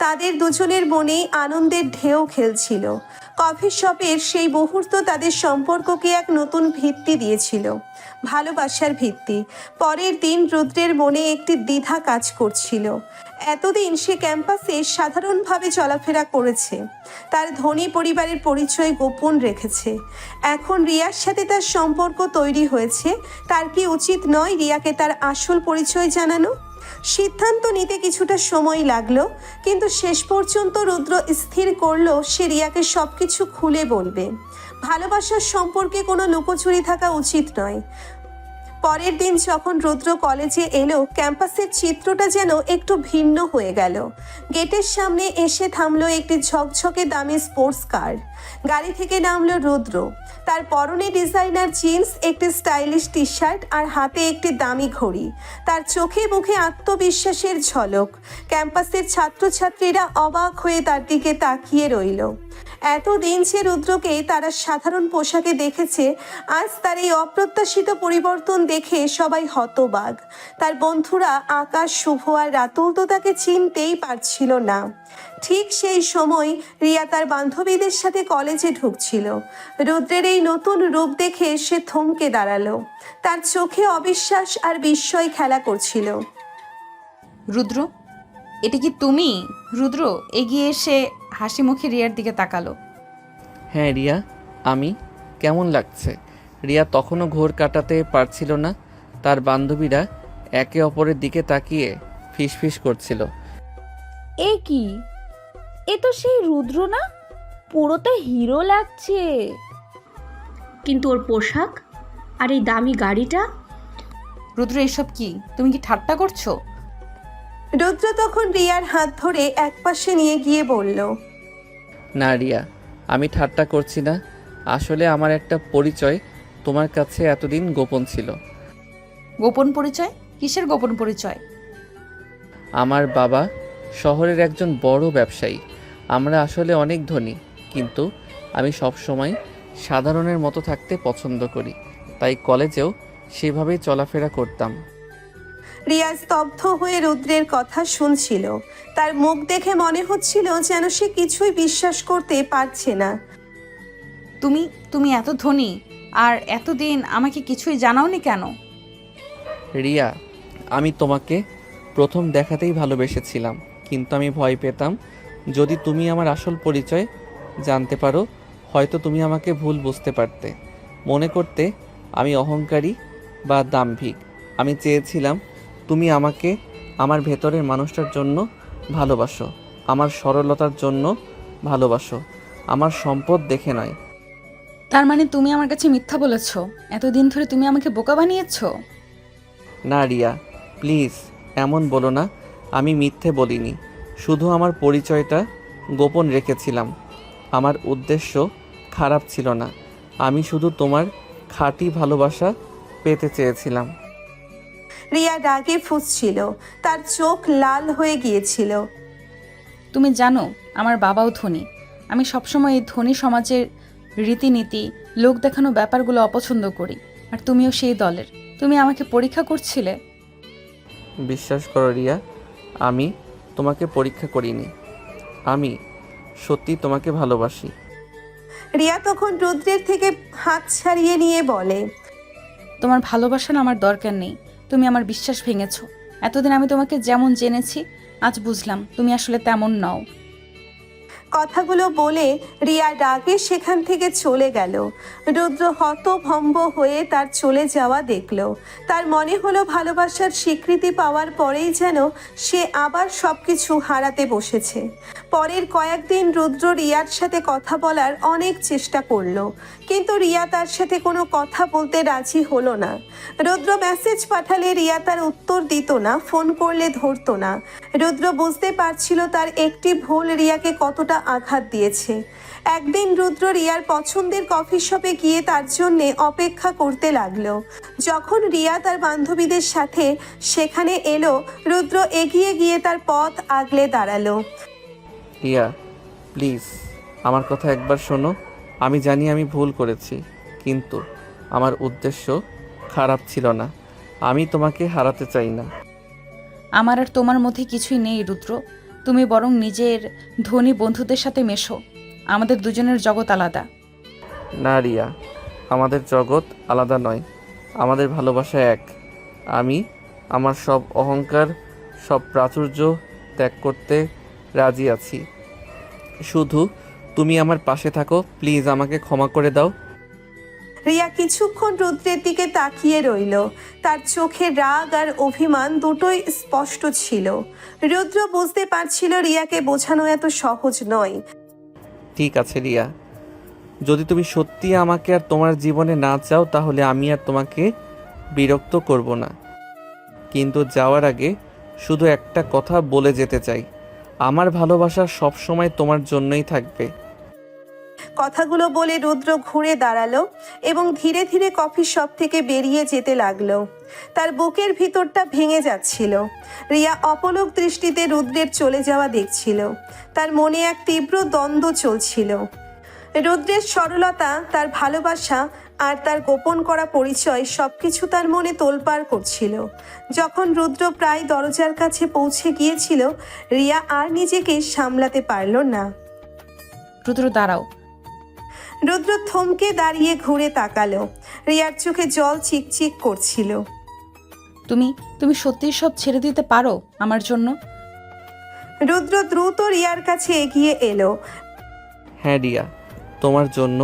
Speaker 1: তাদের দুজনের মনেই আনন্দের ঢেউ খেলছিল। কফি শপের সেই মুহূর্ত তাদের সম্পর্ককে এক নতুন ভিত্তি দিয়েছিল, ভালোবাসার ভিত্তি। পরের দিন রুদ্রের মনে একটি দ্বিধা কাজ করছিল। এতদিন সে ক্যাম্পাসে সাধারণভাবে চলাফেরা করেছে, তার ধনী পরিবারের পরিচয় গোপন রেখেছে। এখন রিয়ার সাথে তার সম্পর্ক তৈরি হয়েছে, তার কি উচিত নয় রিয়াকে তার আসল পরিচয় জানানো? সিদ্ধান্ত নিতে কিছুটা সময় লাগলো, কিন্তু শেষ পর্যন্ত রুদ্র স্থির করলো সে রিয়াকে সবকিছু খুলে বলবে। ভালোবাসার সম্পর্কে কোনো লুকোচুরি থাকা উচিত নয়। পরের দিন যখন রুদ্র কলেজে এলো, ক্যাম্পাসের চিত্রটা যেন একটু ভিন্ন হয়ে গেল। গেটের সামনে এসে থামলো একটি ঝকঝকে দামি স্পোর্টস কার। গাড়ি থেকে নামলো রুদ্র। তার পরনে ডিজাইনার জিন্স, একটি স্টাইলিশ টি শার্ট আর হাতে একটি দামি ঘড়ি। তার চোখে মুখে আত্মবিশ্বাসের ঝলক। ক্যাম্পাসের ছাত্রছাত্রীরা অবাক হয়ে তার দিকে তাকিয়ে রইল। এতদিন যে রুদ্রকে তারা সাধারণ পোশাকে দেখেছে, আজ তার এই অপ্রত্যাশিত পরিবর্তন দেখে সবাই হতবাক। তার বন্ধুরা আকাশ, শুভ আর রাতুল তো তাকে চিনতেই পারছিল না। ঠিক সেই সময় রিয়া তার বান্ধবীদের সাথে কলেজে ঢুকছিল। রুদ্রের এই নতুন রূপ দেখে সে থমকে দাঁড়ালো। তার চোখে অবিশ্বাস আর বিস্ময় খেলা করছিল।
Speaker 3: রুদ্র, এটা কি তুমি? রুদ্র এগিয়ে এসে হাসি মুখে রিয়ার দিকে তাকালো।
Speaker 4: হ্যাঁ রিয়া, আমি। কেমন লাগছে? রিয়া তখনও ঘোর কাটাতে পারছিল না। তার বান্ধবীরা একে অপরের দিকে তাকিয়ে ফিসফিস করছিল।
Speaker 2: এ কি, এ তো সেই রুদ্র না? পুরোটা হিরো লাগছে।
Speaker 5: কিন্তু ওর পোশাক আর এই দামি গাড়িটা।
Speaker 3: রুদ্র, এসব কি? তুমি কি ঠাট্টা করছো?
Speaker 1: রুদ্র তখন রিয়ার হাত ধরে একপাশে নিয়ে গিয়ে বলল,
Speaker 4: না রিয়া, আমি ঠাট্টা করছি না। আসলে আমার একটা পরিচয় তোমার কাছে এতদিন গোপন ছিল।
Speaker 3: গোপন পরিচয়? কিসের গোপন পরিচয়?
Speaker 4: আমার বাবা শহরের একজন বড় ব্যবসায়ী। আমরা আসলে অনেক ধনী, কিন্তু আমি সবসময় সাধারণের মতো থাকতে পছন্দ করি, তাই কলেজেও সেভাবেই চলাফেরা করতাম।
Speaker 1: রিয়া স্তব্ধ হয়ে রুদ্রের কথা শুনছিল। তার মুখ দেখে মনে হচ্ছিল যেন সে কিছুই বিশ্বাস করতে পারছে না।
Speaker 3: তুমি এত ধনী আর এতদিন আমাকে কিছুই জানাওনি কেন?
Speaker 4: রিয়া, আমি তোমাকে প্রথম দেখাতেই ভালোবেসেছিলাম, কিন্তু আমি ভয় পেতাম যদি তুমি আমার আসল পরিচয় জানতে পারো, হয়তো তুমি আমাকে ভুল বুঝতে পারতে, মনে করতে আমি অহংকারী বা দাম্ভিক। আমি চেয়েছিলাম তুমি আমাকে আমার ভেতরের মানুষটার জন্য ভালোবাসো, আমার সরলতার জন্য ভালোবাসো, আমার সম্পদ দেখে নয়।
Speaker 3: তার মানে তুমি আমার কাছে মিথ্যা বলেছো? এতদিন ধরে তুমি আমাকে বোকা বানিয়েছো?
Speaker 4: না রিয়া, প্লিজ এমন বলো না। আমি মিথ্যে বলিনি, শুধু আমার পরিচয়টা গোপন রেখেছিলাম। আমার উদ্দেশ্য খারাপ ছিল না, আমি শুধু তোমার খাঁটি ভালোবাসা পেতে চেয়েছিলাম।
Speaker 1: রিয়া রাগে ফুঁসছিল, তার চোখ লাল হয়ে গিয়েছিল।
Speaker 3: তুমি জানো আমার বাবাও ধনী। আমি সবসময় এই ধনী সমাজের রীতিনীতি, লোক দেখানো ব্যাপারগুলো অপছন্দ করি, আর তুমিও সেই দলের। তুমি আমাকে পরীক্ষা করছিলে।
Speaker 4: বিশ্বাস করো রিয়া, আমি তোমাকে পরীক্ষা করিনি, আমি সত্যি তোমাকে ভালোবাসি।
Speaker 1: রিয়া তখন রুদ্রের থেকে হাত ছাড়িয়ে নিয়ে বলে,
Speaker 3: তোমার ভালোবাসার আমার দরকার নেই। তুমি আমার বিশ্বাস ভেঙেছো। এতদিন আমি তোমাকে যেমন জেনেছি, আজ বুঝলাম তুমি আসলে তেমন নও।
Speaker 1: কথাগুলো বলে রিয়া রাগে সেখান থেকে চলে গেল। রুদ্র হতভম্ব হয়ে তার চলে যাওয়া দেখল। তার মনে হলো ভালোবাসার স্বীকৃতি পাওয়ার পরেই যেন সে আবার সবকিছু হারাতে বসেছে। পরের কয়েকদিন রুদ্র রিয়ার সাথে কথা বলার অনেক চেষ্টা করলো, কিন্তু রিয়া তার সাথে কোনো কথা বলতে রাজি হলো না। রুদ্র মেসেজ পাঠালে রিয়া তার উত্তর দিত না, ফোন করলে ধরতো না। রুদ্র বুঝতে পারছিল তার একটি ভুল রিয়াকে কতটা আঘাত দিয়েছে। একদিন রুদ্র রিয়ার পছন্দের কফি শপে গিয়ে তার জন্য অপেক্ষা করতে লাগলো। যখন রিয়া তার বান্ধবীদের সাথে সেখানে এলো, রুদ্র এগিয়ে গিয়ে তার পথ আগলে দাঁড়ালো।
Speaker 4: রিয়া, প্লিজ আমার কথা একবার শোনো। আমি জানি আমি ভুল করেছি, কিন্তু আমার উদ্দেশ্য খারাপ ছিল না। আমি তোমাকে হারাতে চাই না।
Speaker 3: আমার আর তোমার মধ্যে কিছুই নেই রুদ্র। তুমি বরং নিজের ধনী বন্ধুদের সাথে মেশো। আমাদের দুজনের জগৎ আলাদা।
Speaker 4: না রিয়া, আমাদের জগৎ আলাদা নয়, আমাদের ভালোবাসা এক। আমি আমার সব অহংকার, সব প্রাচুর্য ত্যাগ করতে রাজি আছি। শুধু তুমি আমার পাশে থাকো, প্লিজ আমাকে ক্ষমা করে দাও।
Speaker 1: রিয়া কিছুক্ষণ রুদ্রের দিকে তাকিয়ে রইল। তার চোখে রাগ আর অভিমান দুটোই স্পষ্ট ছিল। রুদ্র বুঝতে পারছিল রিয়াকে বোঝানো এত সহজ নয়।
Speaker 4: ঠিক আছে রিয়া, যদি তুমি সত্যি আমাকে আর তোমার জীবনে না চাও তাহলে আমি আর তোমাকে বিরক্ত করব না। কিন্তু যাওয়ার আগে শুধু একটা কথা বলে যেতে চাই, আমার ভালোবাসা সবসময় তোমার জন্যই থাকবে।
Speaker 1: কথাগুলো বলে রুদ্র ঘুরে দাঁড়ালো এবং ধীরে ধীরে কফি শপ থেকে বেরিয়ে যেতে লাগলো। তার বুকের ভিতরটা ভেঙে যাচ্ছিল। রিয়া অপলক দৃষ্টিতে রুদ্রের চলে যাওয়া দেখছিল। তার মনে এক তীব্র দ্বন্দ্ব চলছিল। রুদ্রের সরলতা, তার ভালোবাসা আর তার গোপন করা পরিচয় সবকিছু তার মনে তোলপাড় করছিল। যখন রুদ্র প্রায় দরজার কাছে পৌঁছে গিয়েছিল, রিয়া আর নিজেকে সামলাতে পারল না।
Speaker 3: রুদ্র দাঁড়াও।
Speaker 1: রুদ্র থমকে দাঁড়িয়ে ঘুরে তাকালো। রিয়ার চোখে জল চিকচিক করছিল।
Speaker 3: তুমি সত্যিই সব ছেড়ে দিতে পারো আমার জন্য?
Speaker 1: রুদ্র দ্রুত রিয়ার কাছে এগিয়ে এলো।
Speaker 4: হ্যাঁ রিয়া, তোমার জন্য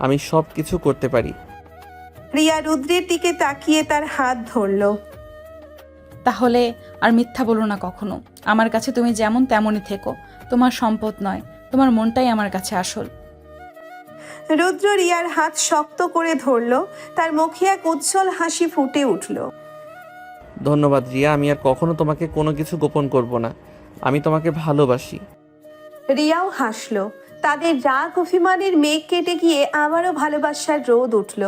Speaker 4: আমি সব কিছু করতে পারি।
Speaker 1: রিয়া রুদ্রের দিকে তাকিয়ে তার হাত ধরলো।
Speaker 3: তাহলে আর মিথ্যা বলো না কখনো। আমার কাছে তুমি যেমন তেমনই থেকো। তোমার সম্পদ নয়, তোমার মনটাই আমার কাছে আসল।
Speaker 1: রুদ্র রিয়ার হাত শক্ত করে ধরলো। তার মুখে এক উজ্জ্বল হাসি ফুটে উঠল।
Speaker 4: ধন্যবাদ রিয়া, আমি আর কখনো তোমাকে কোনো কিছু গোপন করব না। আমি তোমাকে ভালোবাসি।
Speaker 1: রিয়াও হাসলো। তাদের রাগ অভিমানের মেঘ কেটে গিয়ে আবারও ভালোবাসার রোদ উঠল।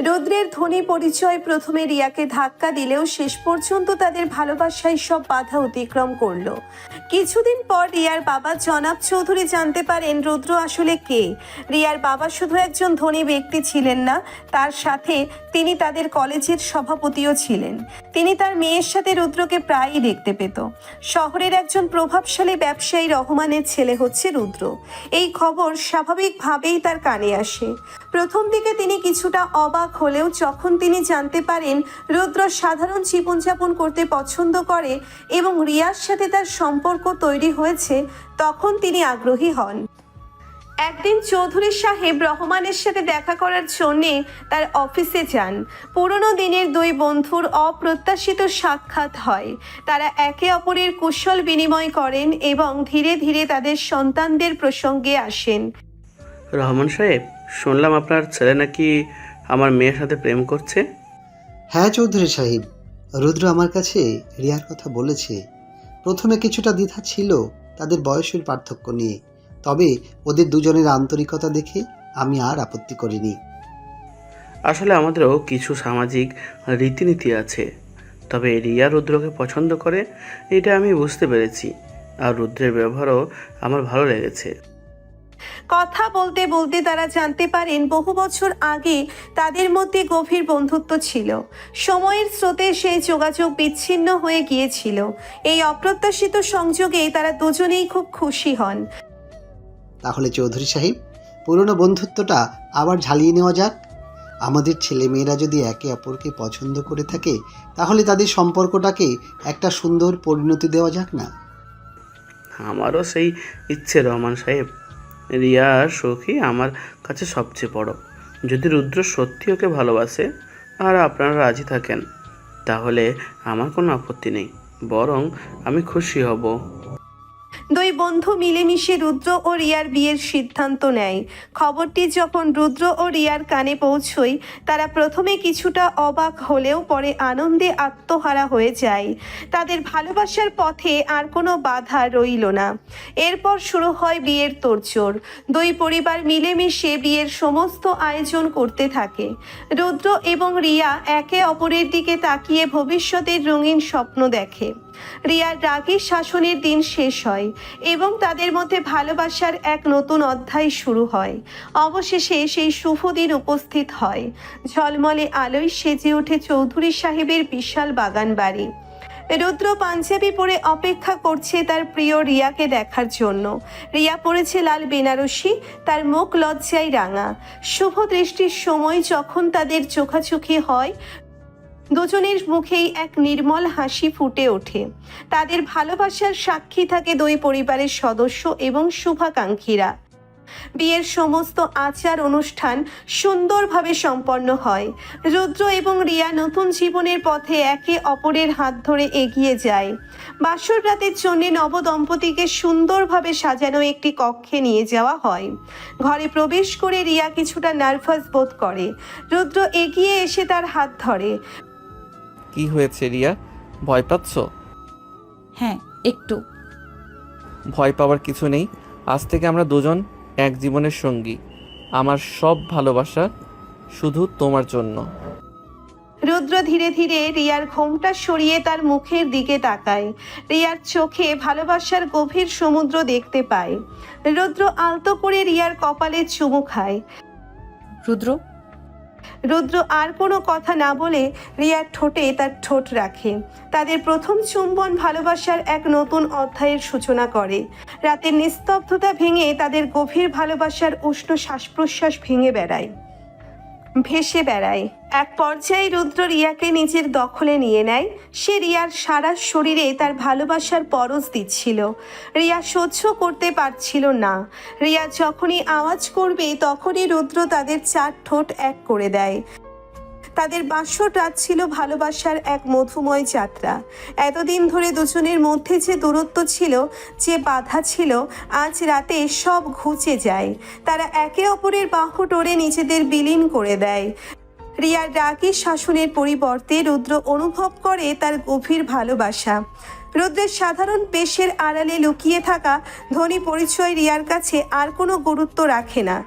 Speaker 1: রুদ্রের ধনী পরিচয় প্রথমে রিয়াকে ধাক্কা দিলেও শেষ পর্যন্ত তাদের ভালোবাসায় সব বাধা অতিক্রম করলো। কিছুদিন পর রিয়ার বাবা জনাব চৌধুরী জানতে পারেন রুদ্র আসলে কে। রিয়ার বাবা শুধু একজন ধনী ব্যক্তি ছিলেন না, তার সাথে তিনি তাদের কলেজের সভাপতিও ছিলেন। তিনি তার মেয়ের সাথে রুদ্রকে প্রায়ই দেখতে পেত। শহরের একজন প্রভাবশালী ব্যবসায়ী রহমানের ছেলে হচ্ছে রুদ্র। এই খবর স্বাভাবিকভাবেই তার কানে আসে। প্রথম দিকে তিনি কিছুটা অবাক হলেও যখন তিনি জানতে পারেন রুদ্র সাধারণ জীবনযাপন করতে পছন্দ করে এবং রিয়ার সাথে তার সম্পর্ক তৈরি হয়েছে, তখন তিনি আগ্রহী হন। একদিন চৌধুরী সাহেব রহমানের সাথে দেখা করার জন্যে তার অফিসে যান। পুরনো দিনের দুই বন্ধুর অপ্রত্যাশিত সাক্ষাৎ হয়। তারা একে অপরের কুশল বিনিময় করেন এবং ধীরে ধীরে তাদের সন্তানদের প্রসঙ্গে আসেন।
Speaker 10: রহমান সাহেব, শুনলাম আপনার ছেলে নাকি আমার মেয়ের সাথে প্রেম করছে।
Speaker 11: হ্যাঁ চৌধুরী সাহেব, রুদ্র আমার কাছে রিয়ার কথা বলেছে। প্রথমে কিছুটা দ্বিধা ছিল তাদের বয়সের পার্থক্য নিয়ে, তবে ওদের দুজনের আন্তরিকতা দেখে আমি আর আপত্তি করিনি।
Speaker 10: আসলে আমাদেরও কিছু সামাজিক রীতিনীতি আছে, তবে রিয়া রুদ্রকে পছন্দ করে এটা আমি বুঝতে পেরেছি, আর রুদ্রের ব্যবহারও আমার ভালো লেগেছে।
Speaker 1: কথা বলতে বলতে তারা জানতে পারেন বহু বছর আগে তাদের মধ্যে গভীর বন্ধুত্ব ছিল। সময়ের স্রোতে সেই যোগাযোগ বিচ্ছিন্ন হয়ে গিয়েছিল। এই অপ্রত্যাশিত সংযোগে তারা দুজনেই খুব খুশি হন।
Speaker 11: তাহলে চৌধুরী সাহেব, পুরনো বন্ধুত্বটা আবার ঝালিয়ে নেওয়া যাক। আমাদের ছেলেমেয়েরা যদি একে অপরকে পছন্দ করে থাকে তাহলে তাদের সম্পর্কটাকে একটা সুন্দর পরিণতি দেওয়া যাক না?
Speaker 10: আমারও সেই ইচ্ছে রহমান সাহেব। রিয়া আর সখী আমার কাছে সবচেয়ে বড়। যদি রুদ্র সত্যি ওকে ভালোবাসে আর আপনারা রাজি থাকেন তাহলে আমার কোনো আপত্তি নেই, বরং আমি খুশি হব।
Speaker 1: দুই বন্ধু মিলেমিশে রুদ্র ও রিয়ার বিয়ের সিদ্ধান্ত নেয়। খবরটি যখন রুদ্র ও রিয়ার কানে পৌঁছয়, তারা প্রথমে কিছুটা অবাক হলেও পরে আনন্দে আত্মহারা হয়ে যায়। তাদের ভালোবাসার পথে আর কোনো বাধা রইল না। এরপর শুরু হয় বিয়ের তোড়জোড়। দুই পরিবার মিলেমিশে বিয়ের সমস্ত আয়োজন করতে থাকে। রুদ্র এবং রিয়া একে অপরের দিকে তাকিয়ে ভবিষ্যতের রঙিন স্বপ্ন দেখে। রিয়ার রাগী শাসনের দিন শেষ হয় এবং তাদের মধ্যে ভালোবাসার এক নতুন অধ্যায় শুরু হয়। অবশেষে সেই শুভ দিন উপস্থিত হয়। ঝলমলে আলোয় সেজে ওঠে চৌধুরী সাহেবের বিশাল বাগান বাড়ি। রুদ্র পাঞ্জাবি পরে অপেক্ষা করছে তার প্রিয় রিয়াকে দেখার জন্য। রিয়া পরেছে লাল বেনারসি, তার মুখ লজ্জায় রাঙা। শুভ দৃষ্টির সময় যখন তাদের চোখাচোখি হয়, দুজনের মুখেই এক নির্মল হাসি ফুটে ওঠে। তাদের ভালোবাসার সাক্ষী থাকে দুই পরিবারের সদস্য এবং শুভাকাঙ্ক্ষীরা। বিয়ের সমস্ত আচার অনুষ্ঠান সুন্দরভাবে সম্পন্ন হয়। রুদ্র এবং রিয়া নতুন জীবনের পথে একে অপরের হাত ধরে এগিয়ে যায়। বাসর রাতের জন্য নবদম্পতিকে সুন্দরভাবে সাজানো একটি কক্ষে নিয়ে যাওয়া হয়। ঘরে প্রবেশ করে রিয়া কিছুটা নার্ভাস বোধ করে। রুদ্র এগিয়ে এসে তার হাত ধরে।
Speaker 4: কি হয়েছে রিয়া, ভয় পাচ্ছ?
Speaker 3: হ্যাঁ, একটু।
Speaker 4: ভয় পাওয়ার কিছু নেই। আজ থেকে আমরা দুজন এক জীবনের সঙ্গী। আমার সব ভালোবাসা শুধু তোমার জন্য।
Speaker 1: রুদ্র ধীরে ধীরে রিয়ার ঘোমটা সরিয়ে তার মুখের দিকে তাকায়। রিয়ার চোখে ভালোবাসার গভীর সমুদ্র দেখতে পায়। রুদ্র আলতো করে রিয়ার কপালে চুমু খায়। রুদ্র আর কোনো কথা না বলে রিয়ার ঠোঁটে তার ঠোঁট রাখে। তাদের প্রথম চুম্বন ভালোবাসার এক নতুন অধ্যায়ের সূচনা করে। রাতের নিস্তব্ধতা ভেঙে তাদের গভীর ভালোবাসার উষ্ণ শ্বাস প্রশ্বাস ভেসে বেড়ায়। এক পর্যায়ে রুদ্র রিয়াকে নিজের দখলে নিয়ে নেয়। সে রিয়ার সারা শরীরে তার ভালোবাসার পরশ দিচ্ছিল। রিয়া সহ্য করতে পারছিল না। রিয়া যখনই আওয়াজ করবে তখনই রুদ্র তাদের চার ঠোঁট এক করে দেয়। তাদের বাসর রাত ছিল ভালোবাসার এক মধুময় যাত্রা। এতদিন ধরে দুজনের মধ্যে যে দূরত্ব ছিল, যে বাধা ছিল, আজ রাতে সব ঘুচে যায়। তারা একে অপরের বাহু টোরে নিজেদের বিলীন করে দেয়। রিয়ার রাগী শাসনের পরিবর্তে রুদ্র অনুভব করে তার গভীর ভালোবাসা। রুদ্রের সাধারণ পেশের আড়ালে লুকিয়ে থাকা ধনী পরিচয় রিয়ার কাছে আর কোনো গুরুত্ব রাখে না,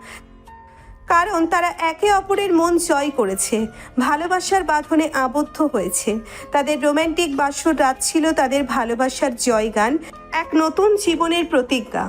Speaker 1: কারণ তারা একে অপরের মন জয় করেছে, ভালোবাসার বাঁধনে আবদ্ধ হয়েছে। তাদের রোম্যান্টিক বাসর রাত ছিল তাদের ভালোবাসার জয়গান, এক নতুন জীবনের প্রতিজ্ঞা।